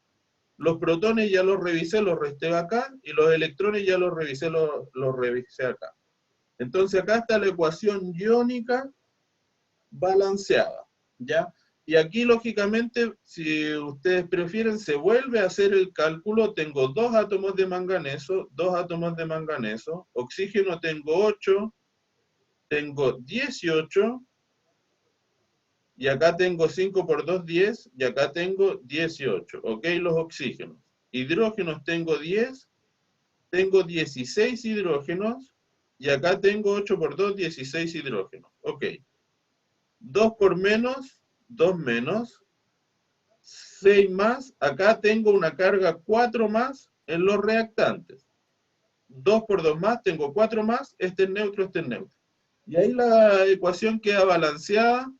[SPEAKER 1] Los protones ya los revisé, los resté acá, y los electrones ya los revisé, los revisé acá. Entonces acá está la ecuación iónica balanceada, ¿ya? Y aquí, lógicamente, si ustedes prefieren, se vuelve a hacer el cálculo. Tengo 2 átomos de manganeso, 2 átomos de manganeso, oxígeno tengo 8, tengo 18, y acá tengo 5 por 2, 10, y acá tengo 18, ¿ok? Los oxígenos. Hidrógenos tengo 10, tengo 16 hidrógenos, y acá tengo 8 por 2, 16 hidrógenos, ¿ok? 2 por menos, 2 menos, 6 más, acá tengo una carga 4 más en los reactantes. 2 por 2 más, tengo 4 más, este es neutro, este es neutro. Y ahí la ecuación queda balanceada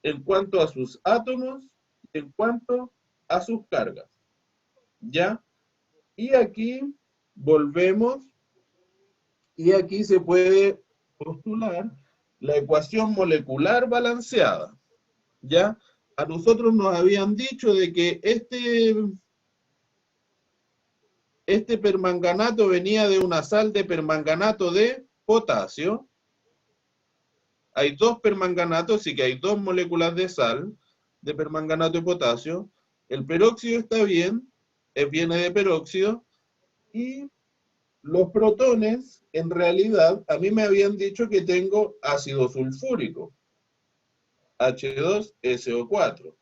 [SPEAKER 1] en cuanto a sus átomos y en cuanto a sus cargas. ¿Ya? Y aquí volvemos, y aquí se puede postular la ecuación molecular balanceada. ¿Ya? A nosotros nos habían dicho de que este permanganato venía de una sal de permanganato de potasio. Hay 2 permanganatos, así que hay 2 moléculas de sal de permanganato de potasio. El peróxido está bien, viene de peróxido. Y los protones, en realidad, a mí me habían dicho que tengo ácido sulfúrico. H2SO4.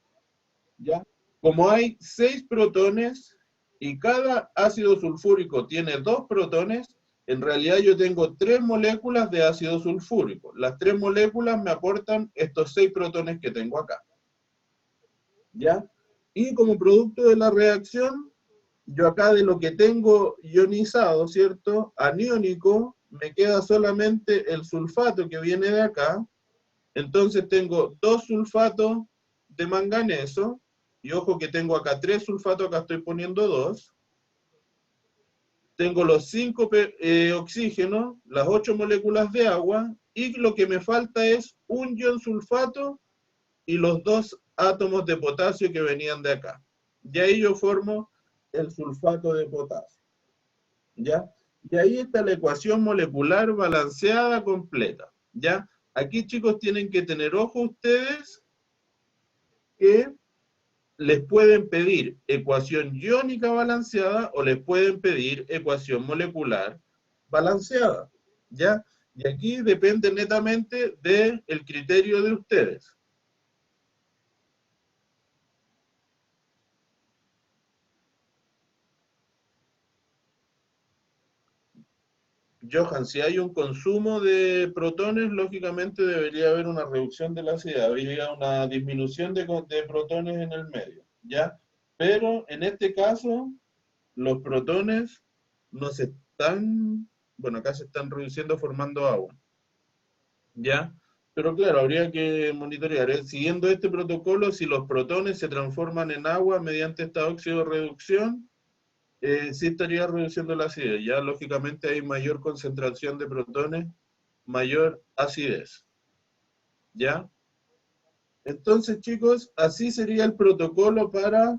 [SPEAKER 1] ¿Ya? Como hay 6 protones y cada ácido sulfúrico tiene 2 protones, en realidad yo tengo 3 moléculas de ácido sulfúrico. Las 3 moléculas me aportan estos 6 protones que tengo acá. ¿Ya? Y como producto de la reacción, yo acá de lo que tengo ionizado, ¿cierto? Aniónico, me queda solamente el sulfato que viene de acá. Entonces tengo 2 sulfatos de manganeso, y ojo que tengo acá 3 sulfatos, acá estoy poniendo 2. tengo los 5 oxígenos, las 8 moléculas de agua, y lo que me falta es un ion sulfato y los 2 átomos de potasio que venían de acá. Y ahí yo formo el sulfato de potasio. ¿Ya? Y ahí está la ecuación molecular balanceada completa. ¿Ya? Aquí, chicos, tienen que tener ojo ustedes que les pueden pedir ecuación iónica balanceada o les pueden pedir ecuación molecular balanceada. ¿Ya? Y aquí depende netamente del criterio de ustedes. Johan, si hay un consumo de protones, lógicamente debería haber una reducción de la acidez, habría una disminución de protones en el medio, ¿ya? Pero en este caso, los protones no se están, bueno, acá se están reduciendo formando agua, ¿ya? Pero claro, habría que monitorear, siguiendo este protocolo, si los protones se transforman en agua mediante esta oxidorreducción, sí estaría reduciendo la acidez. Ya lógicamente hay mayor concentración de protones, mayor acidez. ¿Ya? Entonces, chicos, así sería el protocolo para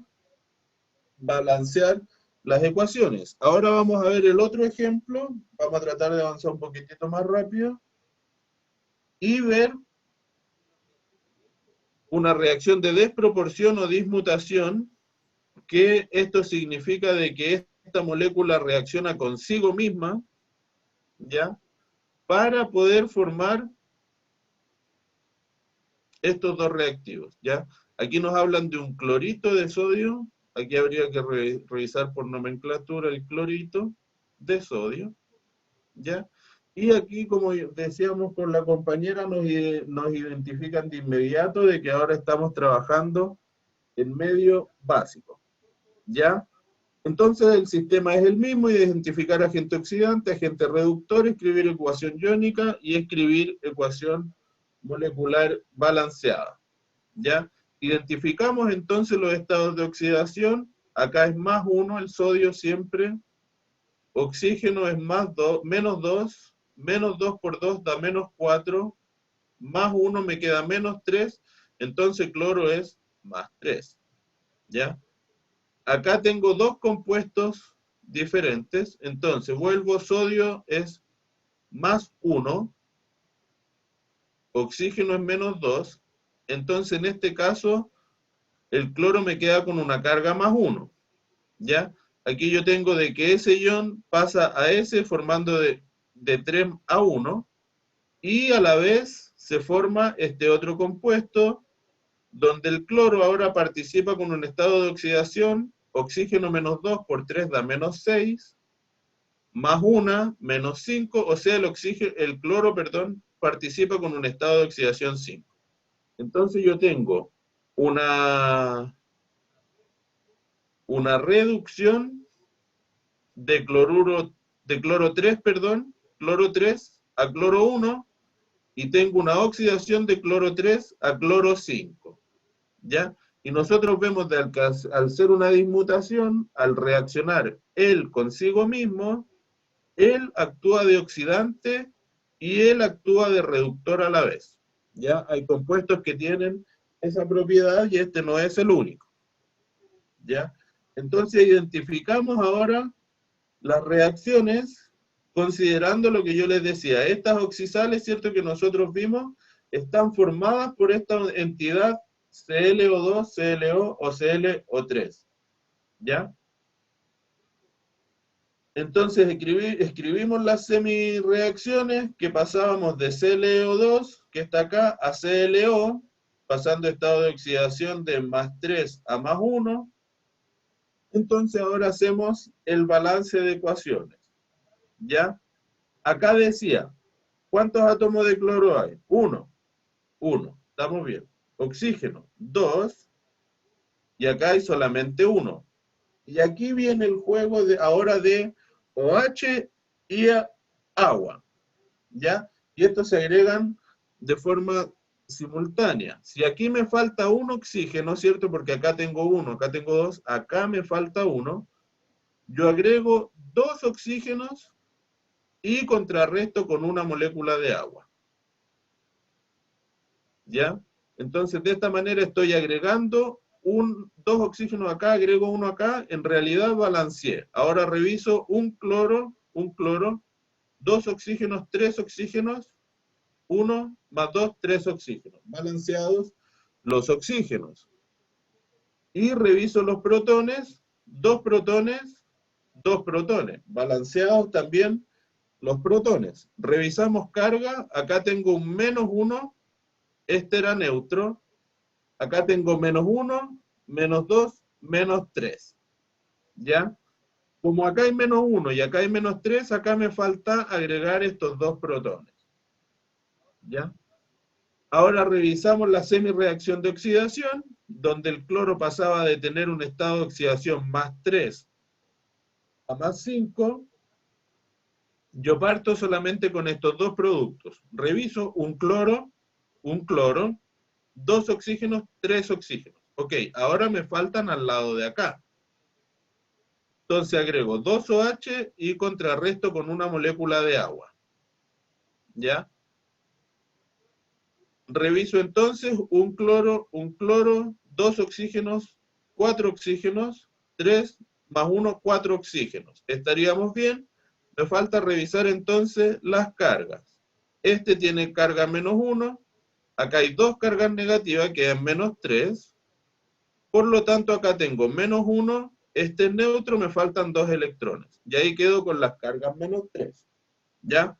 [SPEAKER 1] balancear las ecuaciones. Ahora vamos a ver el otro ejemplo. Vamos a tratar de avanzar un poquitito más rápido. Y ver una reacción de desproporción o dismutación, que esto significa de que esta molécula reacciona consigo misma, ¿ya? Para poder formar estos dos reactivos, ¿ya? Aquí nos hablan de un clorito de sodio, aquí habría que revisar por nomenclatura el clorito de sodio, ¿ya? Y aquí, como decíamos con la compañera, nos identifican de inmediato de que ahora estamos trabajando en medio básico, ¿ya? Entonces el sistema es el mismo: identificar agente oxidante, agente reductor, escribir ecuación iónica y escribir ecuación molecular balanceada. ¿Ya? Identificamos entonces los estados de oxidación. Acá es más 1 el sodio siempre. Oxígeno es menos 2. Menos 2 por 2 da menos 4. Más 1 me queda menos 3. Entonces cloro es más 3. ¿Ya? Acá tengo dos compuestos diferentes. Entonces vuelvo, sodio es más 1. Oxígeno es menos 2. Entonces, en este caso, el cloro me queda con una carga más 1. ¿Ya? Aquí yo tengo de que ese ion pasa a ese formando de 3 a 1. Y a la vez se forma este otro compuesto, donde el cloro ahora participa con un estado de oxidación. Oxígeno menos 2 por 3 da menos 6. Más 1, menos 5. O sea, el cloro, participa con un estado de oxidación 5. Entonces yo tengo una reducción de cloro 3 a cloro 1, y tengo una oxidación de cloro 3 a cloro 5. ¿Ya? Y nosotros vemos al ser una dismutación, al reaccionar él consigo mismo, él actúa de oxidante y él actúa de reductor a la vez. ¿Ya? Hay compuestos que tienen esa propiedad y este no es el único. ¿Ya? Entonces identificamos ahora las reacciones considerando lo que yo les decía. Estas oxisales, ¿cierto?, que nosotros vimos, están formadas por esta entidad ClO2, ClO o ClO3. ¿Ya? Entonces escribimos las semireacciones que pasábamos de ClO2, que está acá, a ClO, pasando estado de oxidación de más 3 a más 1. Entonces ahora hacemos el balance de ecuaciones. ¿Ya? Acá decía, ¿cuántos átomos de cloro hay? 1. Estamos bien. Oxígeno, 2. Y acá hay solamente 1. Y aquí viene el juego ahora de OH y agua, ¿ya? Y estos se agregan de forma simultánea. Si aquí me falta un oxígeno, ¿cierto? Porque acá tengo 1, acá tengo 2, acá me falta 1. yo agrego 2 oxígenos y contrarresto con una molécula de agua. ¿Ya? Entonces, de esta manera estoy agregando 2 oxígenos acá, agrego 1 acá, en realidad balanceé. Ahora reviso un cloro, 2 oxígenos, 3 oxígenos, 1 más 2, 3 oxígenos. Balanceados los oxígenos. Y reviso los protones, 2 protones, 2 protones. Balanceados también los protones. Revisamos carga, acá tengo un -1, este era neutro. Acá tengo -1, -2, -3. ¿Ya? Como acá hay -1 y acá hay -3, acá me falta agregar estos 2 protones. ¿Ya? Ahora revisamos la semireacción de oxidación, donde el cloro pasaba de tener un estado de oxidación +3 a +5. Yo parto solamente con estos 2 productos. Reviso un cloro, 2 oxígenos, 3 oxígenos. Ok, ahora me faltan al lado de acá. Entonces agrego 2 OH y contrarresto con una molécula de agua. ¿Ya? Reviso entonces un cloro, 2 oxígenos, 4 oxígenos, 3 más 1, 4 oxígenos. ¿Estaríamos bien? Me falta revisar entonces las cargas. Este tiene carga -1, acá hay 2 cargas negativas, quedan -3. Por lo tanto, acá tengo -1, este es neutro, me faltan 2 electrones. Y ahí quedo con las cargas -3. ¿Ya?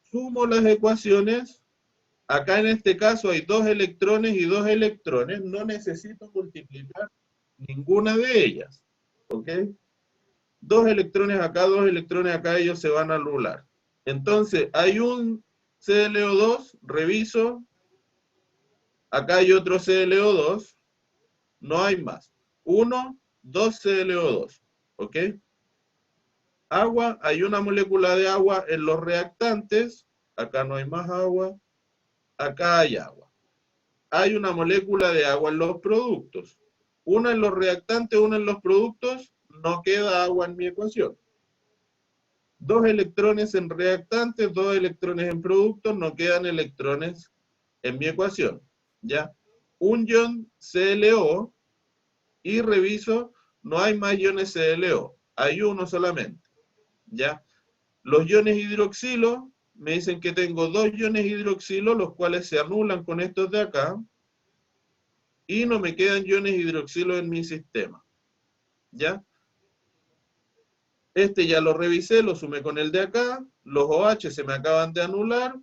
[SPEAKER 1] Sumo las ecuaciones. Acá en este caso hay 2 electrones y 2 electrones. No necesito multiplicar ninguna de ellas. ¿Ok? 2 electrones acá, 2 electrones acá, ellos se van a anular. Entonces, hay un ClO2, reviso. Acá hay otro ClO2. No hay más. 1, 2 ClO2. ¿Ok? Agua, hay una molécula de agua en los reactantes. Acá no hay más agua. Acá hay agua. Hay una molécula de agua en los productos. Una en los reactantes, una en los productos. No queda agua en mi ecuación. 2 electrones en reactantes, 2 electrones en productos. No quedan electrones en mi ecuación. ¿Ya? Un ion ClO. Y reviso, no hay más iones ClO. Hay uno solamente. ¿Ya? Los iones hidroxilo, me dicen que tengo 2 iones hidroxilo, los cuales se anulan con estos de acá, y no me quedan iones hidroxilo en mi sistema. ¿Ya? Este ya lo revisé, lo sumé con el de acá, los OH se me acaban de anular,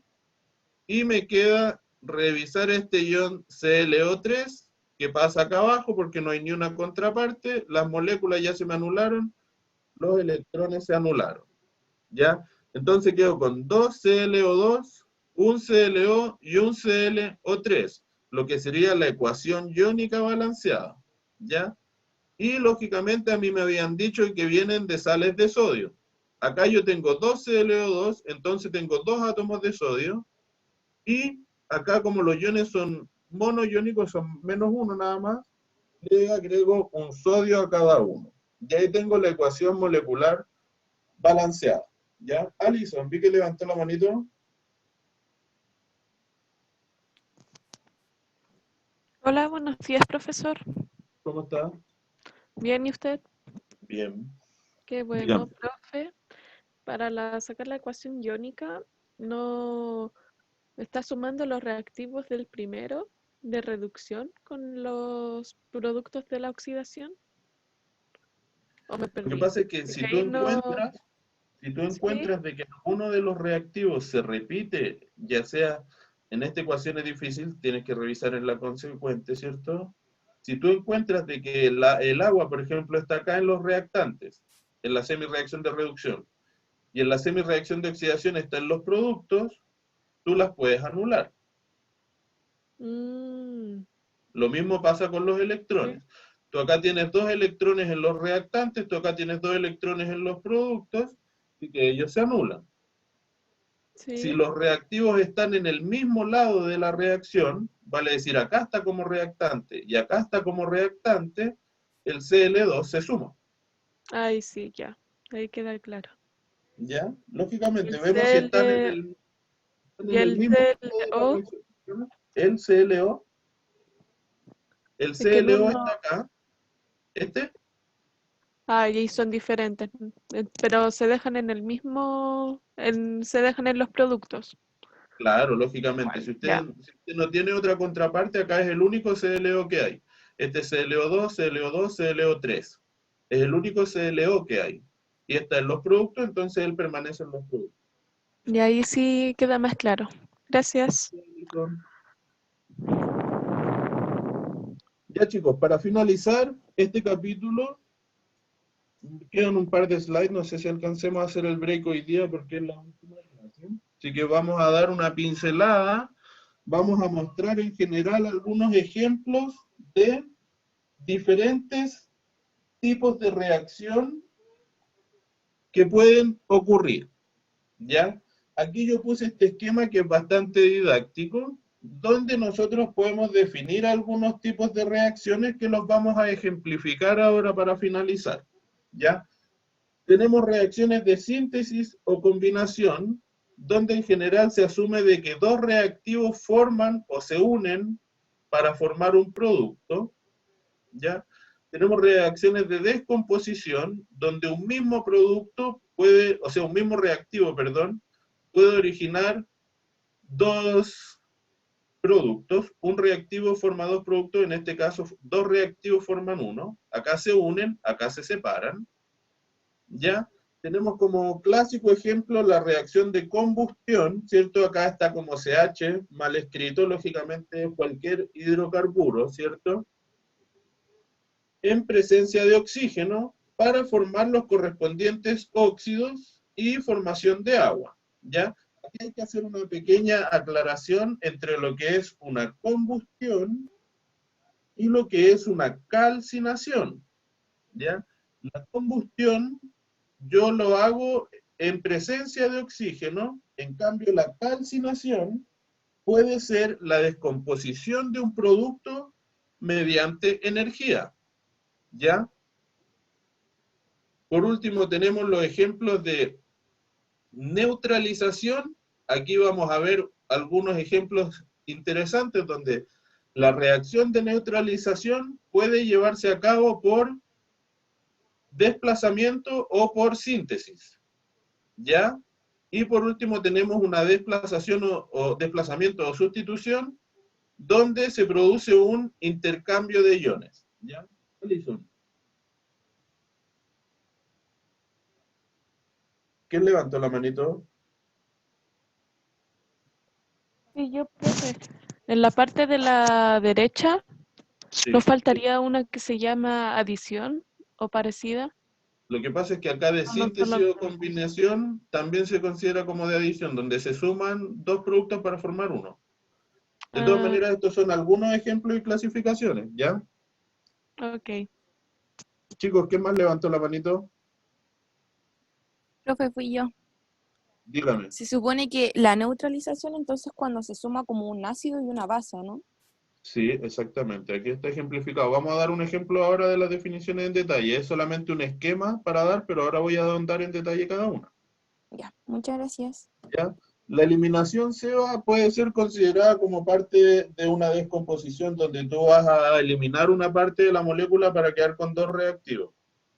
[SPEAKER 1] y me queda revisar este ion ClO3, que pasa acá abajo porque no hay ni una contraparte, las moléculas ya se me anularon, los electrones se anularon. ¿Ya? Entonces quedo con 2 ClO2, un ClO y un ClO3, lo que sería la ecuación iónica balanceada. ¿Ya? Y lógicamente a mí me habían dicho que vienen de sales de sodio. Acá yo tengo 2 ClO2, entonces tengo 2 átomos de sodio, y acá como los iones son monoiónicos, son -1 nada más, le agrego un sodio a cada uno. Y ahí tengo la ecuación molecular balanceada. ¿Ya? Alison, vi que levantó la manito.
[SPEAKER 2] Hola, buenos días, profesor.
[SPEAKER 1] ¿Cómo está?
[SPEAKER 2] Bien, ¿y usted?
[SPEAKER 1] Bien.
[SPEAKER 2] Qué bueno,
[SPEAKER 1] Dígame.
[SPEAKER 2] profe. Para sacar la ecuación iónica, no está sumando los reactivos del primero de reducción con los productos de la oxidación. ¿O me
[SPEAKER 1] Lo que
[SPEAKER 2] perdí?
[SPEAKER 1] pasa es que
[SPEAKER 2] Porque
[SPEAKER 1] si tú
[SPEAKER 2] ahí no.
[SPEAKER 1] encuentras de que uno de los reactivos se repite, ya sea, en esta ecuación es difícil, tienes que revisar en la consecuente, ¿cierto? Si tú encuentras de que el agua, por ejemplo, está acá en los reactantes, en la semireacción de reducción, y en la semireacción de oxidación está en los productos, tú las puedes anular.
[SPEAKER 2] Mm,
[SPEAKER 1] Lo mismo pasa con los electrones. Tú acá tienes 2 electrones en los reactantes, tú acá tienes 2 electrones en los productos, y que ellos se anulan. Si
[SPEAKER 2] sí.
[SPEAKER 1] los reactivos están en el mismo lado de la reacción, vale decir, acá está como reactante y acá está como reactante, el Cl2 se suma.
[SPEAKER 2] Ay, sí, ya. Ahí queda claro.
[SPEAKER 1] ¿Ya? Lógicamente,
[SPEAKER 2] El
[SPEAKER 1] vemos si están en
[SPEAKER 2] CL y
[SPEAKER 1] en el
[SPEAKER 2] el
[SPEAKER 1] mismo tipo de la
[SPEAKER 2] CLO,
[SPEAKER 1] reacción. El CLO, el
[SPEAKER 2] es que en
[SPEAKER 1] CLO
[SPEAKER 2] uno,
[SPEAKER 1] está acá. Este,
[SPEAKER 2] ahí son diferentes, pero se dejan en el mismo, se dejan en los productos.
[SPEAKER 1] claro, lógicamente.
[SPEAKER 2] Igual, ya.
[SPEAKER 1] Si usted no tiene otra contraparte, acá es el único CLO que hay. Este es CLO2, CLO2, CLO3. Es el único CLO que hay. Y está en los productos, entonces él permanece en los productos.
[SPEAKER 2] Y ahí sí queda más claro. Gracias.
[SPEAKER 1] Ya chicos, para finalizar este capítulo, quedan un par de slides, no sé si alcancemos a hacer el break hoy día porque es la última clase. Así que vamos a dar una pincelada, vamos a mostrar en general algunos ejemplos de diferentes tipos de reacción que pueden ocurrir, ¿ya? Aquí yo puse este esquema que es bastante didáctico, donde nosotros podemos definir algunos tipos de reacciones que los vamos a ejemplificar ahora para finalizar, ¿ya? Tenemos reacciones de síntesis o combinación, donde en general se asume de que dos reactivos forman o se unen para formar un producto, ¿ya? Tenemos reacciones de descomposición, donde un mismo producto puede, o sea, un mismo reactivo, perdón, puede originar dos productos. Un reactivo forma dos productos, en este caso dos reactivos forman uno. Acá se unen, acá se separan, ¿ya? Tenemos como clásico ejemplo la reacción de combustión, ¿cierto? Acá está como CH, mal escrito, lógicamente cualquier hidrocarburo, ¿cierto? En presencia de oxígeno para formar los correspondientes óxidos y formación de agua, ¿ya? Aquí hay que hacer una pequeña aclaración entre lo que es una combustión y lo que es una calcinación, ¿ya? La combustión yo lo hago en presencia de oxígeno, en cambio la calcinación puede ser la descomposición de un producto mediante energía, ¿ya? Por último, tenemos los ejemplos de neutralización. Aquí vamos a ver algunos ejemplos interesantes donde la reacción de neutralización puede llevarse a cabo por desplazamiento o por síntesis, ¿ya? Y por último tenemos una desplazación o desplazamiento o sustitución donde se produce un intercambio de iones, ¿ya? Alison. ¿Quién levantó la manito?
[SPEAKER 2] Y yo, profe, en la parte de la derecha,
[SPEAKER 1] Sí.
[SPEAKER 2] ¿nos faltaría una que se llama adición o parecida?
[SPEAKER 1] Lo que pasa es que acá de
[SPEAKER 2] No,
[SPEAKER 1] síntesis o combinación también se considera como de adición, donde se suman dos productos para formar uno. De todas maneras, estos son algunos ejemplos y clasificaciones, ¿ya?
[SPEAKER 2] Ok.
[SPEAKER 1] Chicos, ¿quién más levantó la manito?
[SPEAKER 8] Profe, fui yo.
[SPEAKER 1] Dígame.
[SPEAKER 8] Se supone que la neutralización entonces cuando se suma como un ácido y una base, ¿no?
[SPEAKER 1] Sí, exactamente. Aquí está ejemplificado. Vamos a dar un ejemplo ahora de las definiciones en detalle. Es solamente un esquema para dar, pero ahora voy a ahondar en detalle cada una.
[SPEAKER 8] Ya, muchas gracias.
[SPEAKER 1] ¿Ya? La eliminación SEBA puede ser considerada como parte de una descomposición donde tú vas a eliminar una parte de la molécula para quedar con dos reactivos.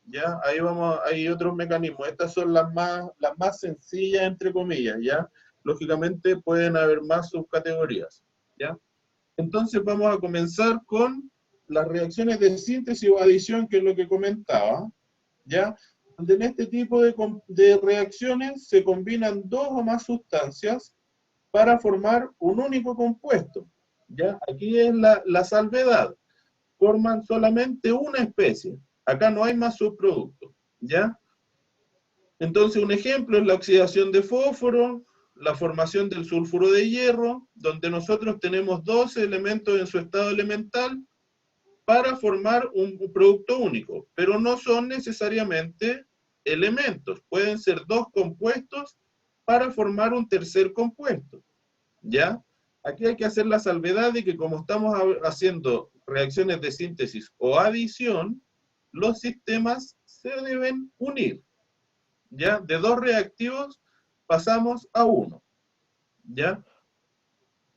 [SPEAKER 1] ¿Ya? Ahí vamos, hay otros mecanismos. Estas son las más sencillas, entre comillas, ¿ya? Lógicamente pueden haber más subcategorías, ¿ya? Entonces vamos a comenzar con las reacciones de síntesis o adición, que es lo que comentaba, ¿ya? Donde en este tipo de reacciones se combinan dos o más sustancias para formar un único compuesto, ¿ya? Aquí es la salvedad. Forman solamente una especie. Acá no hay más subproductos, ¿ya? Entonces un ejemplo es la oxidación de fósforo, la formación del sulfuro de hierro, donde nosotros tenemos dos elementos en su estado elemental para formar un producto único, pero no son necesariamente elementos, pueden ser dos compuestos para formar un tercer compuesto, ¿ya? Aquí hay que hacer la salvedad de que como estamos haciendo reacciones de síntesis o adición, los sistemas se deben unir. ¿Ya? De 2 reactivos pasamos a 1. ¿Ya?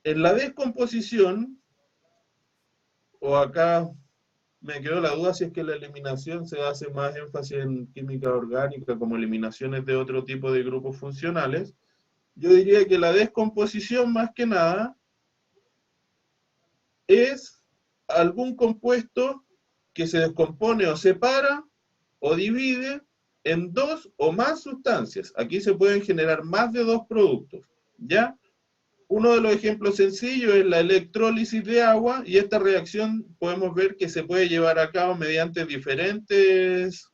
[SPEAKER 1] En la descomposición, o acá me quedó la duda si es que la eliminación se hace más énfasis en química orgánica como eliminaciones de otro tipo de grupos funcionales, yo diría que la descomposición más que nada es algún compuesto que se descompone o separa o divide en 2 o más sustancias. Aquí se pueden generar más de 2 productos, ¿ya? Uno de los ejemplos sencillos es la electrólisis de agua, y esta reacción podemos ver que se puede llevar a cabo mediante diferentes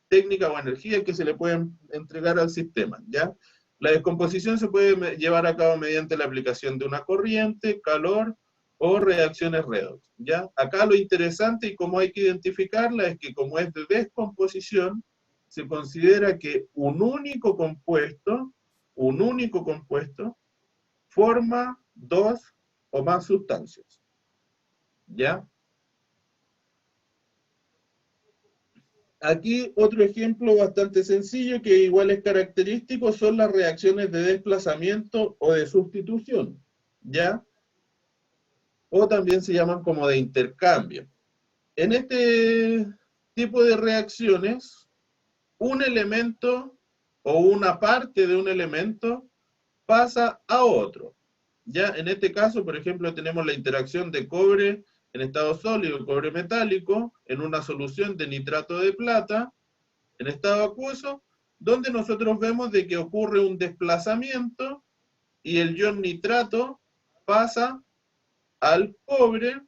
[SPEAKER 1] técnicas o energías que se le pueden entregar al sistema, ¿ya? La descomposición se puede llevar a cabo mediante la aplicación de una corriente, calor o reacciones redox, ¿ya? Acá lo interesante y cómo hay que identificarla es que como es de descomposición, se considera que un único compuesto forma 2 o más sustancias, ¿ya? Aquí otro ejemplo bastante sencillo que igual es característico son las reacciones de desplazamiento o de sustitución, ¿ya? O también se llaman como de intercambio. En este tipo de reacciones, un elemento o una parte de un elemento pasa a otro. Ya en este caso, por ejemplo, tenemos la interacción de cobre en estado sólido y cobre metálico en una solución de nitrato de plata en estado acuoso, donde nosotros vemos de que ocurre un desplazamiento y el ion nitrato pasa al cobre,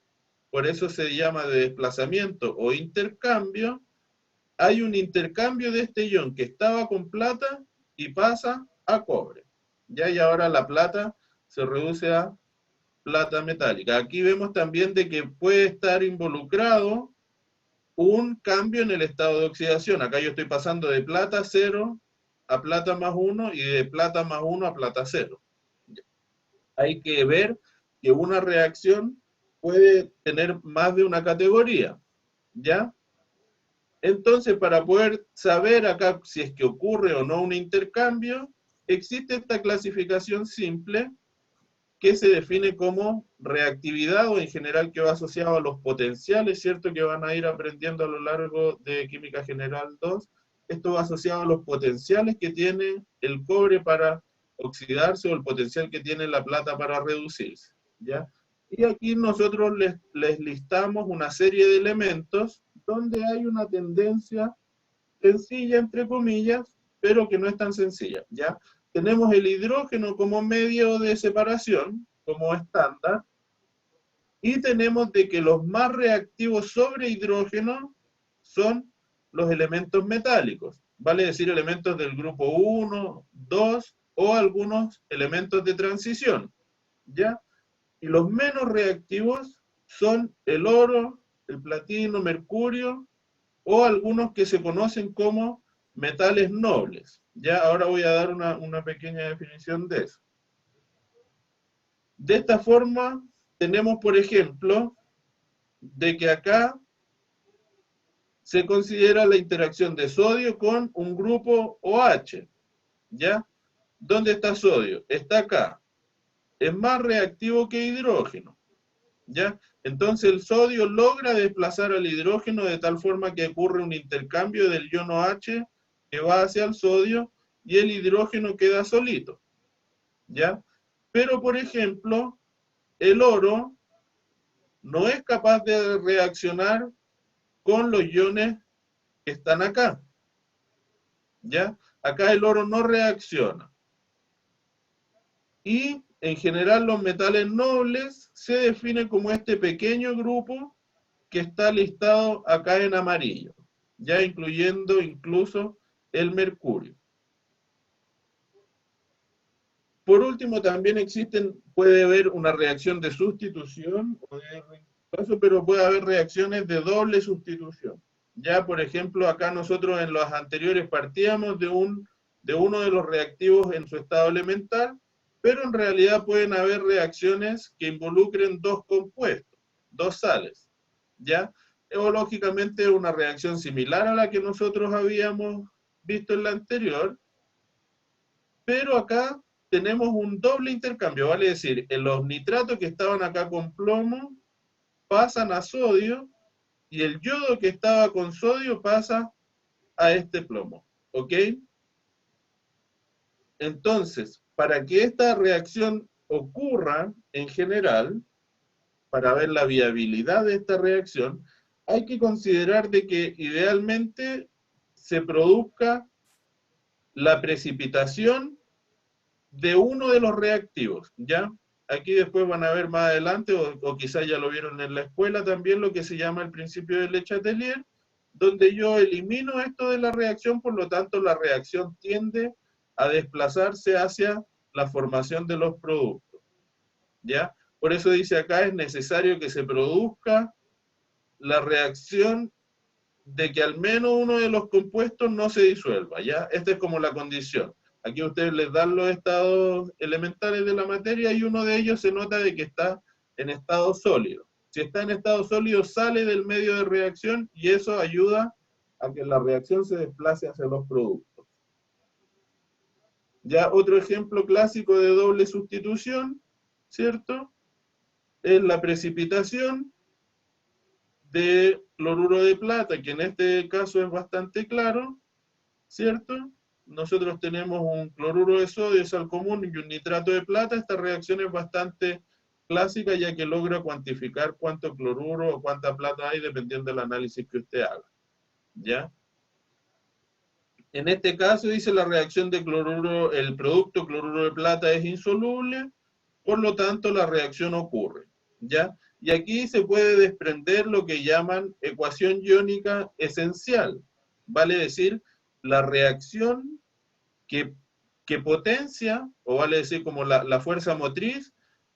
[SPEAKER 1] por eso se llama de desplazamiento o intercambio. Hay un intercambio de este ion que estaba con plata y pasa a cobre. Ya, y ahora la plata se reduce a plata metálica. Aquí vemos también de que puede estar involucrado un cambio en el estado de oxidación. Acá yo estoy pasando de plata 0 a plata más 1 y de plata más 1 a plata 0. Hay que ver que una reacción puede tener más de una categoría, ¿ya? Entonces, para poder saber acá si es que ocurre o no un intercambio, existe esta clasificación simple que se define como reactividad, o en general que va asociado a los potenciales, ¿cierto? Que van a ir aprendiendo a lo largo de Química General 2. Esto va asociado a los potenciales que tiene el cobre para oxidarse o el potencial que tiene la plata para reducirse, ¿ya? Y aquí nosotros les listamos una serie de elementos donde hay una tendencia sencilla, entre comillas, pero que no es tan sencilla, ¿ya? Tenemos el hidrógeno como medio de separación, como estándar, y tenemos de que los más reactivos sobre hidrógeno son los elementos metálicos, vale decir elementos del grupo 1, 2 o algunos elementos de transición, ¿ya? Y los menos reactivos son el oro, el platino, mercurio, o algunos que se conocen como metales nobles. Ya ahora voy a dar una pequeña definición de eso. De esta forma, tenemos, por ejemplo, de que acá se considera la interacción de sodio con un grupo OH, ¿ya? ¿Dónde está sodio? Está acá. Es más reactivo que hidrógeno, ¿ya? Entonces el sodio logra desplazar al hidrógeno de tal forma que ocurre un intercambio del ion OH que va hacia el sodio y el hidrógeno queda solito, ¿ya? Pero, por ejemplo, el oro no es capaz de reaccionar con los iones que están acá, ¿ya? Acá el oro no reacciona. Y en general los metales nobles se definen como este pequeño grupo que está listado acá en amarillo, ya incluyendo incluso el mercurio. Por último, también puede haber una reacción de sustitución o de reemplazo, pero puede haber reacciones de doble sustitución. Ya, por ejemplo, acá nosotros en los anteriores partíamos de uno de los reactivos en su estado elemental, pero en realidad pueden haber reacciones que involucren 2 compuestos, 2 sales, ¿ya? o lógicamente una reacción similar a la que nosotros habíamos visto en la anterior, pero acá tenemos un doble intercambio, vale decir, los nitratos que estaban acá con plomo pasan a sodio, y el yodo que estaba con sodio pasa a este plomo, ¿ok? Entonces, para que esta reacción ocurra en general, para ver la viabilidad de esta reacción, hay que considerar de que idealmente se produzca la precipitación de uno de los reactivos, ¿ya? Aquí después van a ver más adelante, o quizás ya lo vieron en la escuela también, lo que se llama el principio de Le Chatelier, donde yo elimino esto de la reacción, por lo tanto la reacción tiende a desplazarse hacia la formación de los productos, ¿ya? Por eso dice acá, es necesario que se produzca la reacción de que al menos uno de los compuestos no se disuelva, ¿ya? Esta es como la condición. Aquí ustedes les dan los estados elementales de la materia y uno de ellos se nota de que está en estado sólido. Si está en estado sólido, sale del medio de reacción y eso ayuda a que la reacción se desplace hacia los productos. Ya otro ejemplo clásico de doble sustitución, ¿cierto? Es la precipitación de cloruro de plata, que en este caso es bastante claro, ¿cierto? Nosotros tenemos un cloruro de sodio, sal común, y un nitrato de plata. Esta reacción es bastante clásica, ya que logra cuantificar cuánto cloruro o cuánta plata hay, dependiendo del análisis que usted haga, ¿ya? En este caso dice la reacción de cloruro, el producto cloruro de plata es insoluble, por lo tanto la reacción ocurre, ¿ya? Y aquí se puede desprender lo que llaman ecuación iónica esencial, vale decir, la reacción que potencia, o vale decir como la fuerza motriz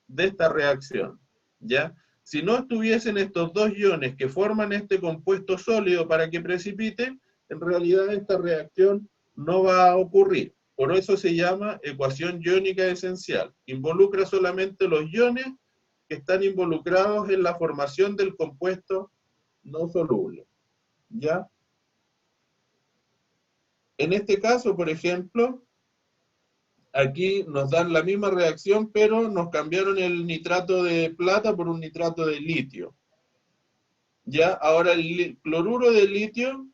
[SPEAKER 1] de esta reacción, ¿ya? Si no estuviesen estos dos iones que forman este compuesto sólido para que precipite, en realidad esta reacción no va a ocurrir. Por eso se llama ecuación iónica esencial. Involucra solamente los iones que están involucrados en la formación del compuesto no soluble, ¿ya? En este caso, por ejemplo, aquí nos dan la misma reacción, pero nos cambiaron el nitrato de plata por un nitrato de litio. ¿Ya? Ahora el cloruro de litio,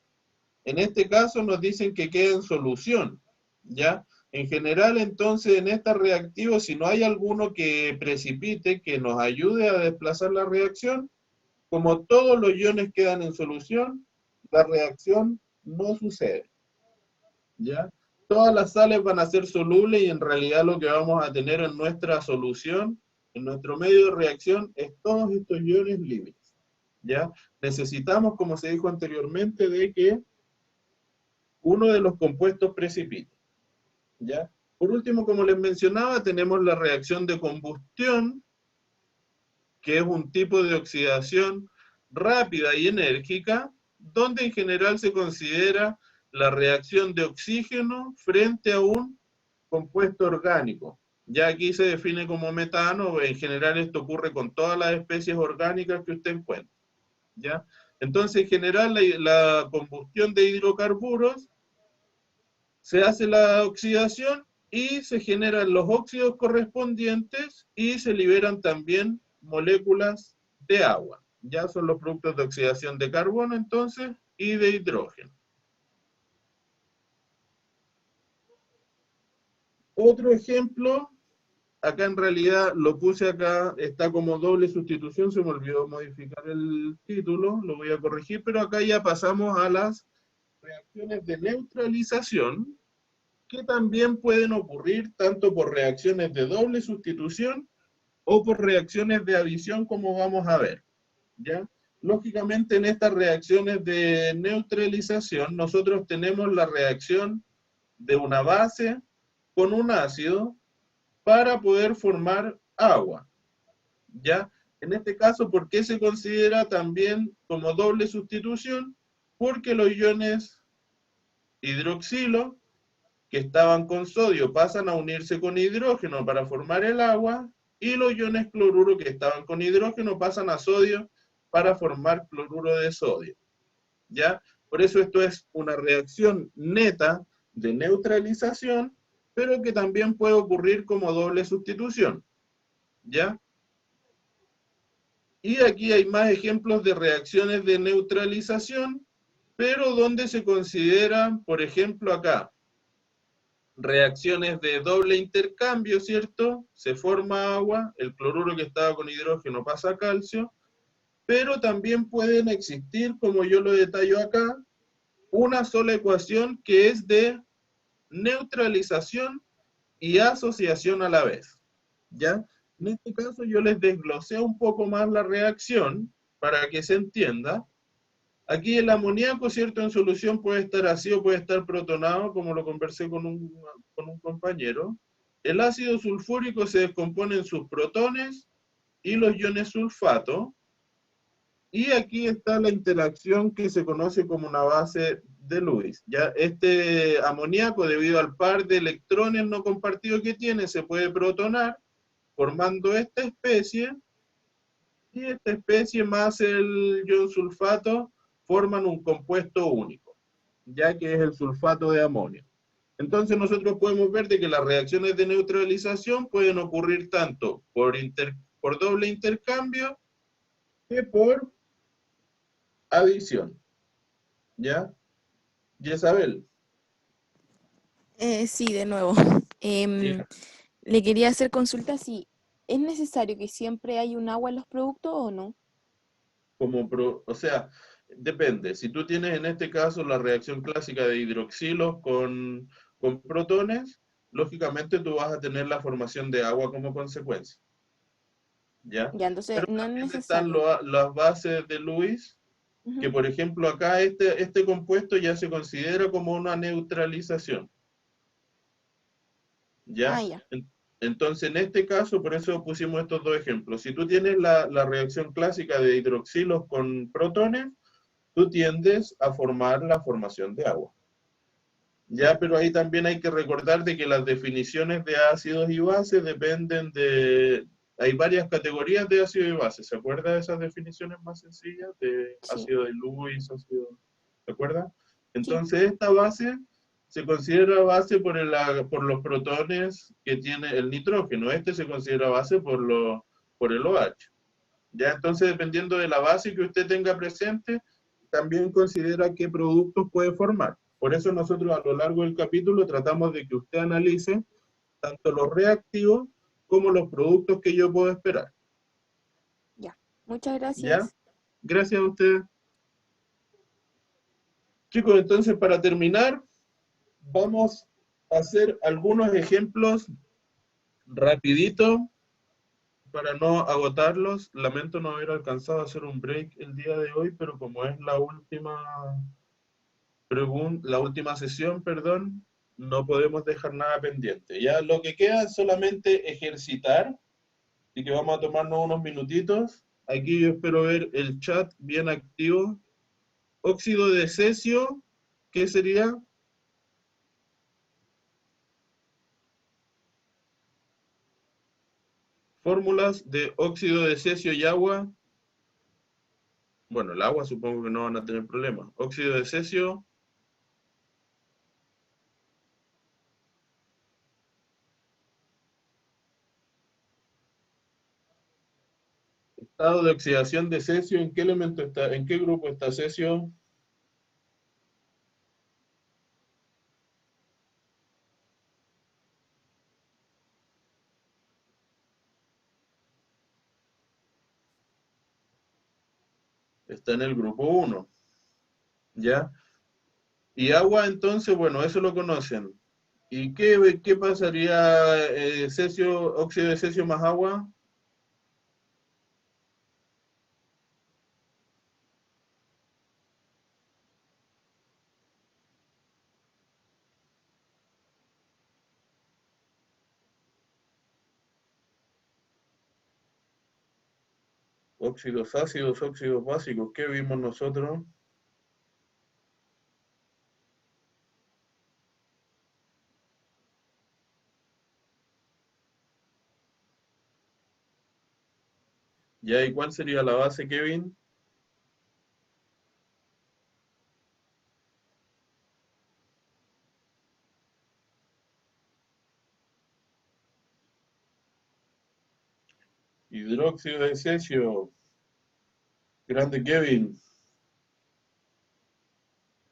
[SPEAKER 1] en este caso nos dicen que queda en solución, ¿ya? En general, entonces, en esta reactivo, si no hay alguno que precipite, que nos ayude a desplazar la reacción, como todos los iones quedan en solución, la reacción no sucede, ¿ya? Todas las sales van a ser solubles y en realidad lo que vamos a tener en nuestra solución, en nuestro medio de reacción, es todos estos iones libres, ¿ya? Necesitamos, como se dijo anteriormente, de que uno de los compuestos precipite, ¿ya? Por último, como les mencionaba, tenemos la reacción de combustión, que es un tipo de oxidación rápida y enérgica, donde en general se considera la reacción de oxígeno frente a un compuesto orgánico. Ya aquí se define como metano, en general esto ocurre con todas las especies orgánicas que usted encuentra, ¿ya? Entonces, en general, la combustión de hidrocarburos, se hace la oxidación y se generan los óxidos correspondientes y se liberan también moléculas de agua. Ya son los productos de oxidación de carbono, entonces, y de hidrógeno. Otro ejemplo, acá en realidad lo puse acá, está como doble sustitución, se me olvidó modificar el título, lo voy a corregir, pero acá ya pasamos a las reacciones de neutralización, que también pueden ocurrir tanto por reacciones de doble sustitución o por reacciones de adición, como vamos a ver, ¿ya? Lógicamente, en estas reacciones de neutralización, nosotros tenemos la reacción de una base con un ácido para poder formar agua, ¿ya? En este caso, ¿por qué se considera también como doble sustitución? Porque los iones hidroxilo, que estaban con sodio, pasan a unirse con hidrógeno para formar el agua, y los iones cloruro, que estaban con hidrógeno, pasan a sodio para formar cloruro de sodio. ¿Ya? Por eso esto es una reacción neta de neutralización, pero que también puede ocurrir como doble sustitución. ¿Ya? Y aquí hay más ejemplos de reacciones de neutralización, pero donde se consideran, por ejemplo, acá, reacciones de doble intercambio, ¿cierto? Se forma agua, el cloruro que estaba con hidrógeno pasa a calcio, pero también pueden existir, como yo lo detallo acá, una sola ecuación que es de neutralización y asociación a la vez, ¿ya? En este caso yo les desglosé un poco más la reacción para que se entienda. Aquí el amoníaco, ¿cierto? En solución puede estar ácido, puede estar protonado, como lo conversé con un compañero. El ácido sulfúrico se descompone en sus protones y los iones sulfato. Y aquí está la interacción que se conoce como una base de Lewis. Ya este amoníaco, debido al par de electrones no compartidos que tiene, se puede protonar, formando esta especie, y esta especie más el ion sulfato forman un compuesto único, ya que es el sulfato de amonio. Entonces nosotros podemos ver de que las reacciones de neutralización pueden ocurrir tanto por doble intercambio que por adición. ¿Ya? Isabel.
[SPEAKER 8] Sí, de nuevo.
[SPEAKER 1] Sí.
[SPEAKER 8] Le quería hacer consulta si es necesario que siempre haya un agua en los productos o no.
[SPEAKER 1] O sea, depende. Si tú tienes en este caso la reacción clásica de hidroxilos con protones, lógicamente tú vas a tener la formación de agua como consecuencia. ¿Ya?
[SPEAKER 8] Ya, entonces
[SPEAKER 1] Pero
[SPEAKER 8] no es
[SPEAKER 1] también están
[SPEAKER 8] necesario.
[SPEAKER 1] las bases de Lewis, que
[SPEAKER 8] Ujú.
[SPEAKER 1] por ejemplo acá este compuesto ya se considera como una neutralización.
[SPEAKER 8] Ah,
[SPEAKER 1] ¿Ya?
[SPEAKER 8] ya.
[SPEAKER 1] Entonces, en este caso, por eso pusimos estos dos ejemplos. Si tú tienes la reacción clásica de hidroxilos con protones, tú tiendes a formar la formación de agua. Ya, pero ahí también hay que recordar de que las definiciones de ácidos y bases dependen de... Hay varias categorías de ácido y base. ¿Se acuerda de esas definiciones más sencillas? De
[SPEAKER 8] Sí,
[SPEAKER 1] ácido de Lewis, ácido... ¿Se acuerda?
[SPEAKER 8] sí.
[SPEAKER 1] Entonces, esta base se considera base por los protones que tiene el nitrógeno. Este se considera base por el OH. Ya, entonces, dependiendo de la base que usted tenga presente, también considera qué productos puede formar. Por eso nosotros a lo largo del capítulo tratamos de que usted analice tanto los reactivos como los productos que yo puedo esperar.
[SPEAKER 8] Ya. Muchas
[SPEAKER 1] ¿Ya?
[SPEAKER 8] gracias.
[SPEAKER 1] Gracias a usted. Chicos, entonces para terminar, vamos a hacer algunos ejemplos rapidito para no agotarlos. Lamento no haber alcanzado a hacer un break el día de hoy, pero como es la última sesión, perdón, no podemos dejar nada pendiente. Ya lo que queda es solamente ejercitar, y que vamos a tomarnos unos minutitos. Aquí yo espero ver el chat bien activo. Óxido de cesio, ¿qué sería? Fórmulas de óxido de cesio y agua. Bueno, el agua supongo que no van a tener problemas. Óxido de cesio, estado de oxidación de cesio, ¿en qué elemento está? ¿En qué grupo está cesio? Está en el grupo 1, ¿ya? Y agua, entonces, bueno, eso lo conocen. ¿Y qué pasaría cesio, óxido de cesio más agua? Óxidos ácidos, óxidos básicos, ¿qué vimos nosotros? ¿Ya? ¿Y cuál sería la base, Kevin? Hidróxido de cesio. Grande Kevin.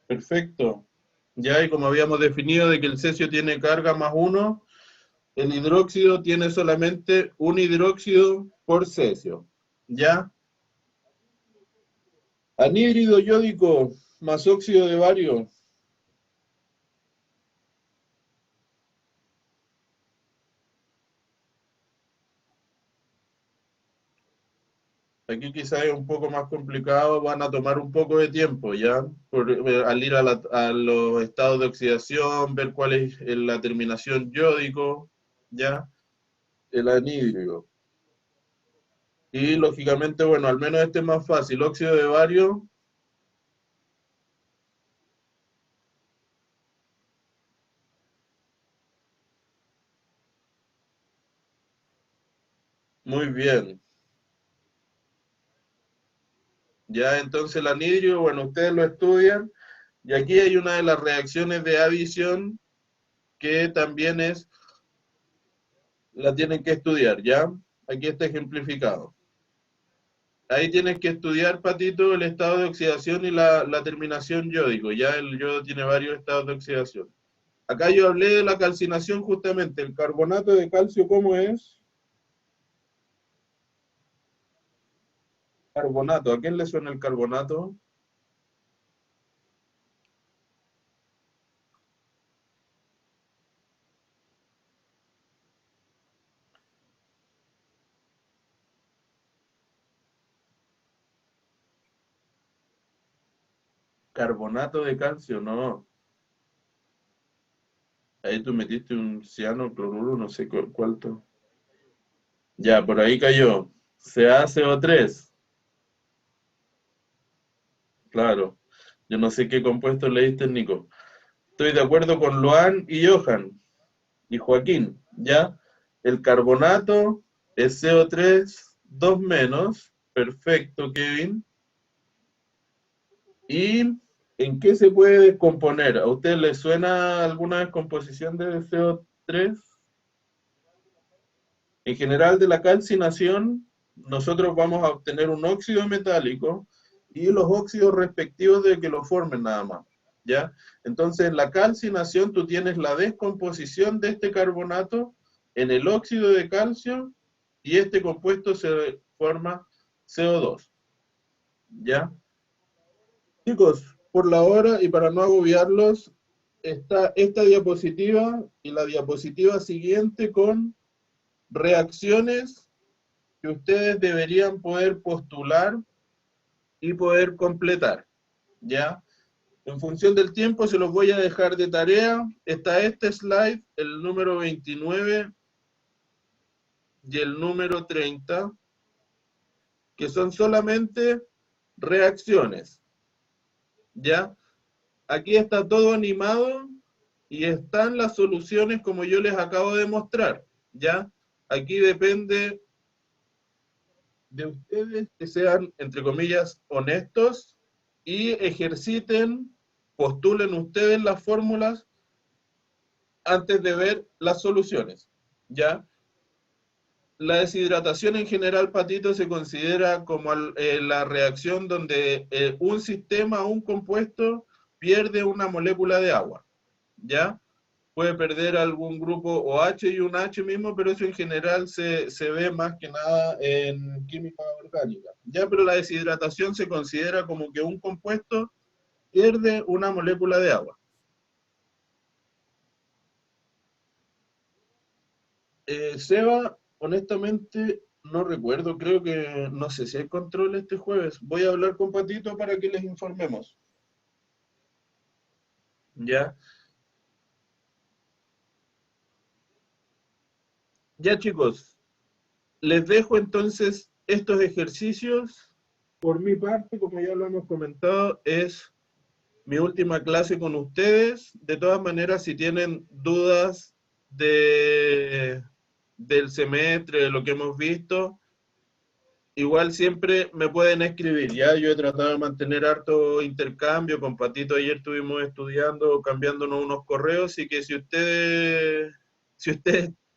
[SPEAKER 1] Perfecto. Ya, y como habíamos definido de que el cesio tiene carga +1, el hidróxido tiene solamente un hidróxido por cesio. ¿Ya? Anhídrido yódico más óxido de bario. Aquí quizás es un poco más complicado, van a tomar un poco de tiempo, ¿ya? Al ir a los estados de oxidación, ver cuál es la terminación yódico, ¿ya? El anhídrido. Y lógicamente, bueno, al menos este es más fácil. Óxido de bario. Muy bien. Ya, entonces el anhídrido, bueno, ustedes lo estudian. Y aquí hay una de las reacciones de adición que también la tienen que estudiar, ¿ya? Aquí está ejemplificado. Ahí tienes que estudiar, Patito, el estado de oxidación y la terminación yódico. Ya el yodo tiene varios estados de oxidación. Acá yo hablé de la calcinación justamente. El carbonato de calcio, ¿cómo es? Carbonato. ¿A quién le suena el carbonato? Carbonato de calcio, no. Ahí tú metiste un ciano, cloruro, no sé cuál. Ya, por ahí cayó. CaCO3. Claro. Yo no sé qué compuesto leíste, Nico. Estoy de acuerdo con Luan y Johan y Joaquín, ¿ya? El carbonato es CO3, 2 menos. Perfecto, Kevin. ¿Y en qué se puede descomponer? ¿A usted le suena alguna descomposición de CO3? En general, de la calcinación, nosotros vamos a obtener un óxido metálico y los óxidos respectivos de que lo formen nada más, ¿ya? Entonces, en la calcinación tú tienes la descomposición de este carbonato en el óxido de calcio y este compuesto se forma CO2, ¿ya? Chicos, por la hora y para no agobiarlos, está esta diapositiva y la diapositiva siguiente con reacciones que ustedes deberían poder postular y poder completar, ¿ya? En función del tiempo se los voy a dejar de tarea. Está este slide, el número 29 y el número 30, que son solamente reacciones, ¿ya? Aquí está todo animado y están las soluciones como yo les acabo de mostrar, ¿ya? Aquí depende de ustedes que sean, entre comillas, honestos y ejerciten, postulen ustedes las fórmulas antes de ver las soluciones, ¿ya? La deshidratación en general, Patito, se considera como la reacción donde un sistema o un compuesto pierde una molécula de agua, ¿ya? Puede perder algún grupo OH y un H mismo, pero eso en general se ve más que nada en química orgánica, ¿ya? Pero la deshidratación se considera como que un compuesto pierde una molécula de agua. Seba, honestamente, no recuerdo, creo que no sé si hay control este jueves. Voy a hablar con Patito para que les informemos. ¿Ya? Ya, chicos, les dejo entonces estos ejercicios. Por mi parte, como ya lo hemos comentado, es mi última clase con ustedes. De todas maneras, si tienen dudas del semestre, de lo que hemos visto, igual siempre me pueden escribir, ¿ya? Yo he tratado de mantener harto intercambio, con Patito ayer estuvimos estudiando, cambiándonos unos correos, y que si ustedes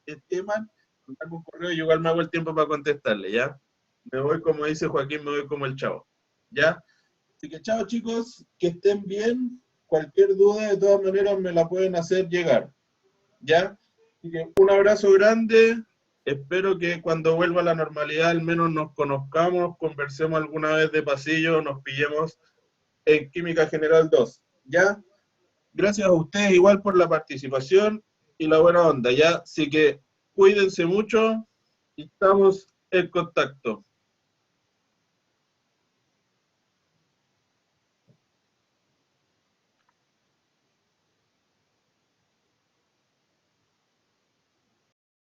[SPEAKER 1] estiman, mandar un correo y igual me hago el tiempo para contestarle, ¿ya? Me voy, como dice Joaquín, me voy como el chavo, ¿ya? Así que chao chicos, que estén bien. Cualquier duda, de todas maneras, me la pueden hacer llegar, ¿ya? Así que un abrazo grande. Espero que cuando vuelva a la normalidad al menos nos conozcamos, conversemos alguna vez de pasillo, nos pillemos en Química General 2, ¿ya? Gracias a ustedes igual por la participación y la buena onda, ¿ya? Así que cuídense mucho y estamos en contacto.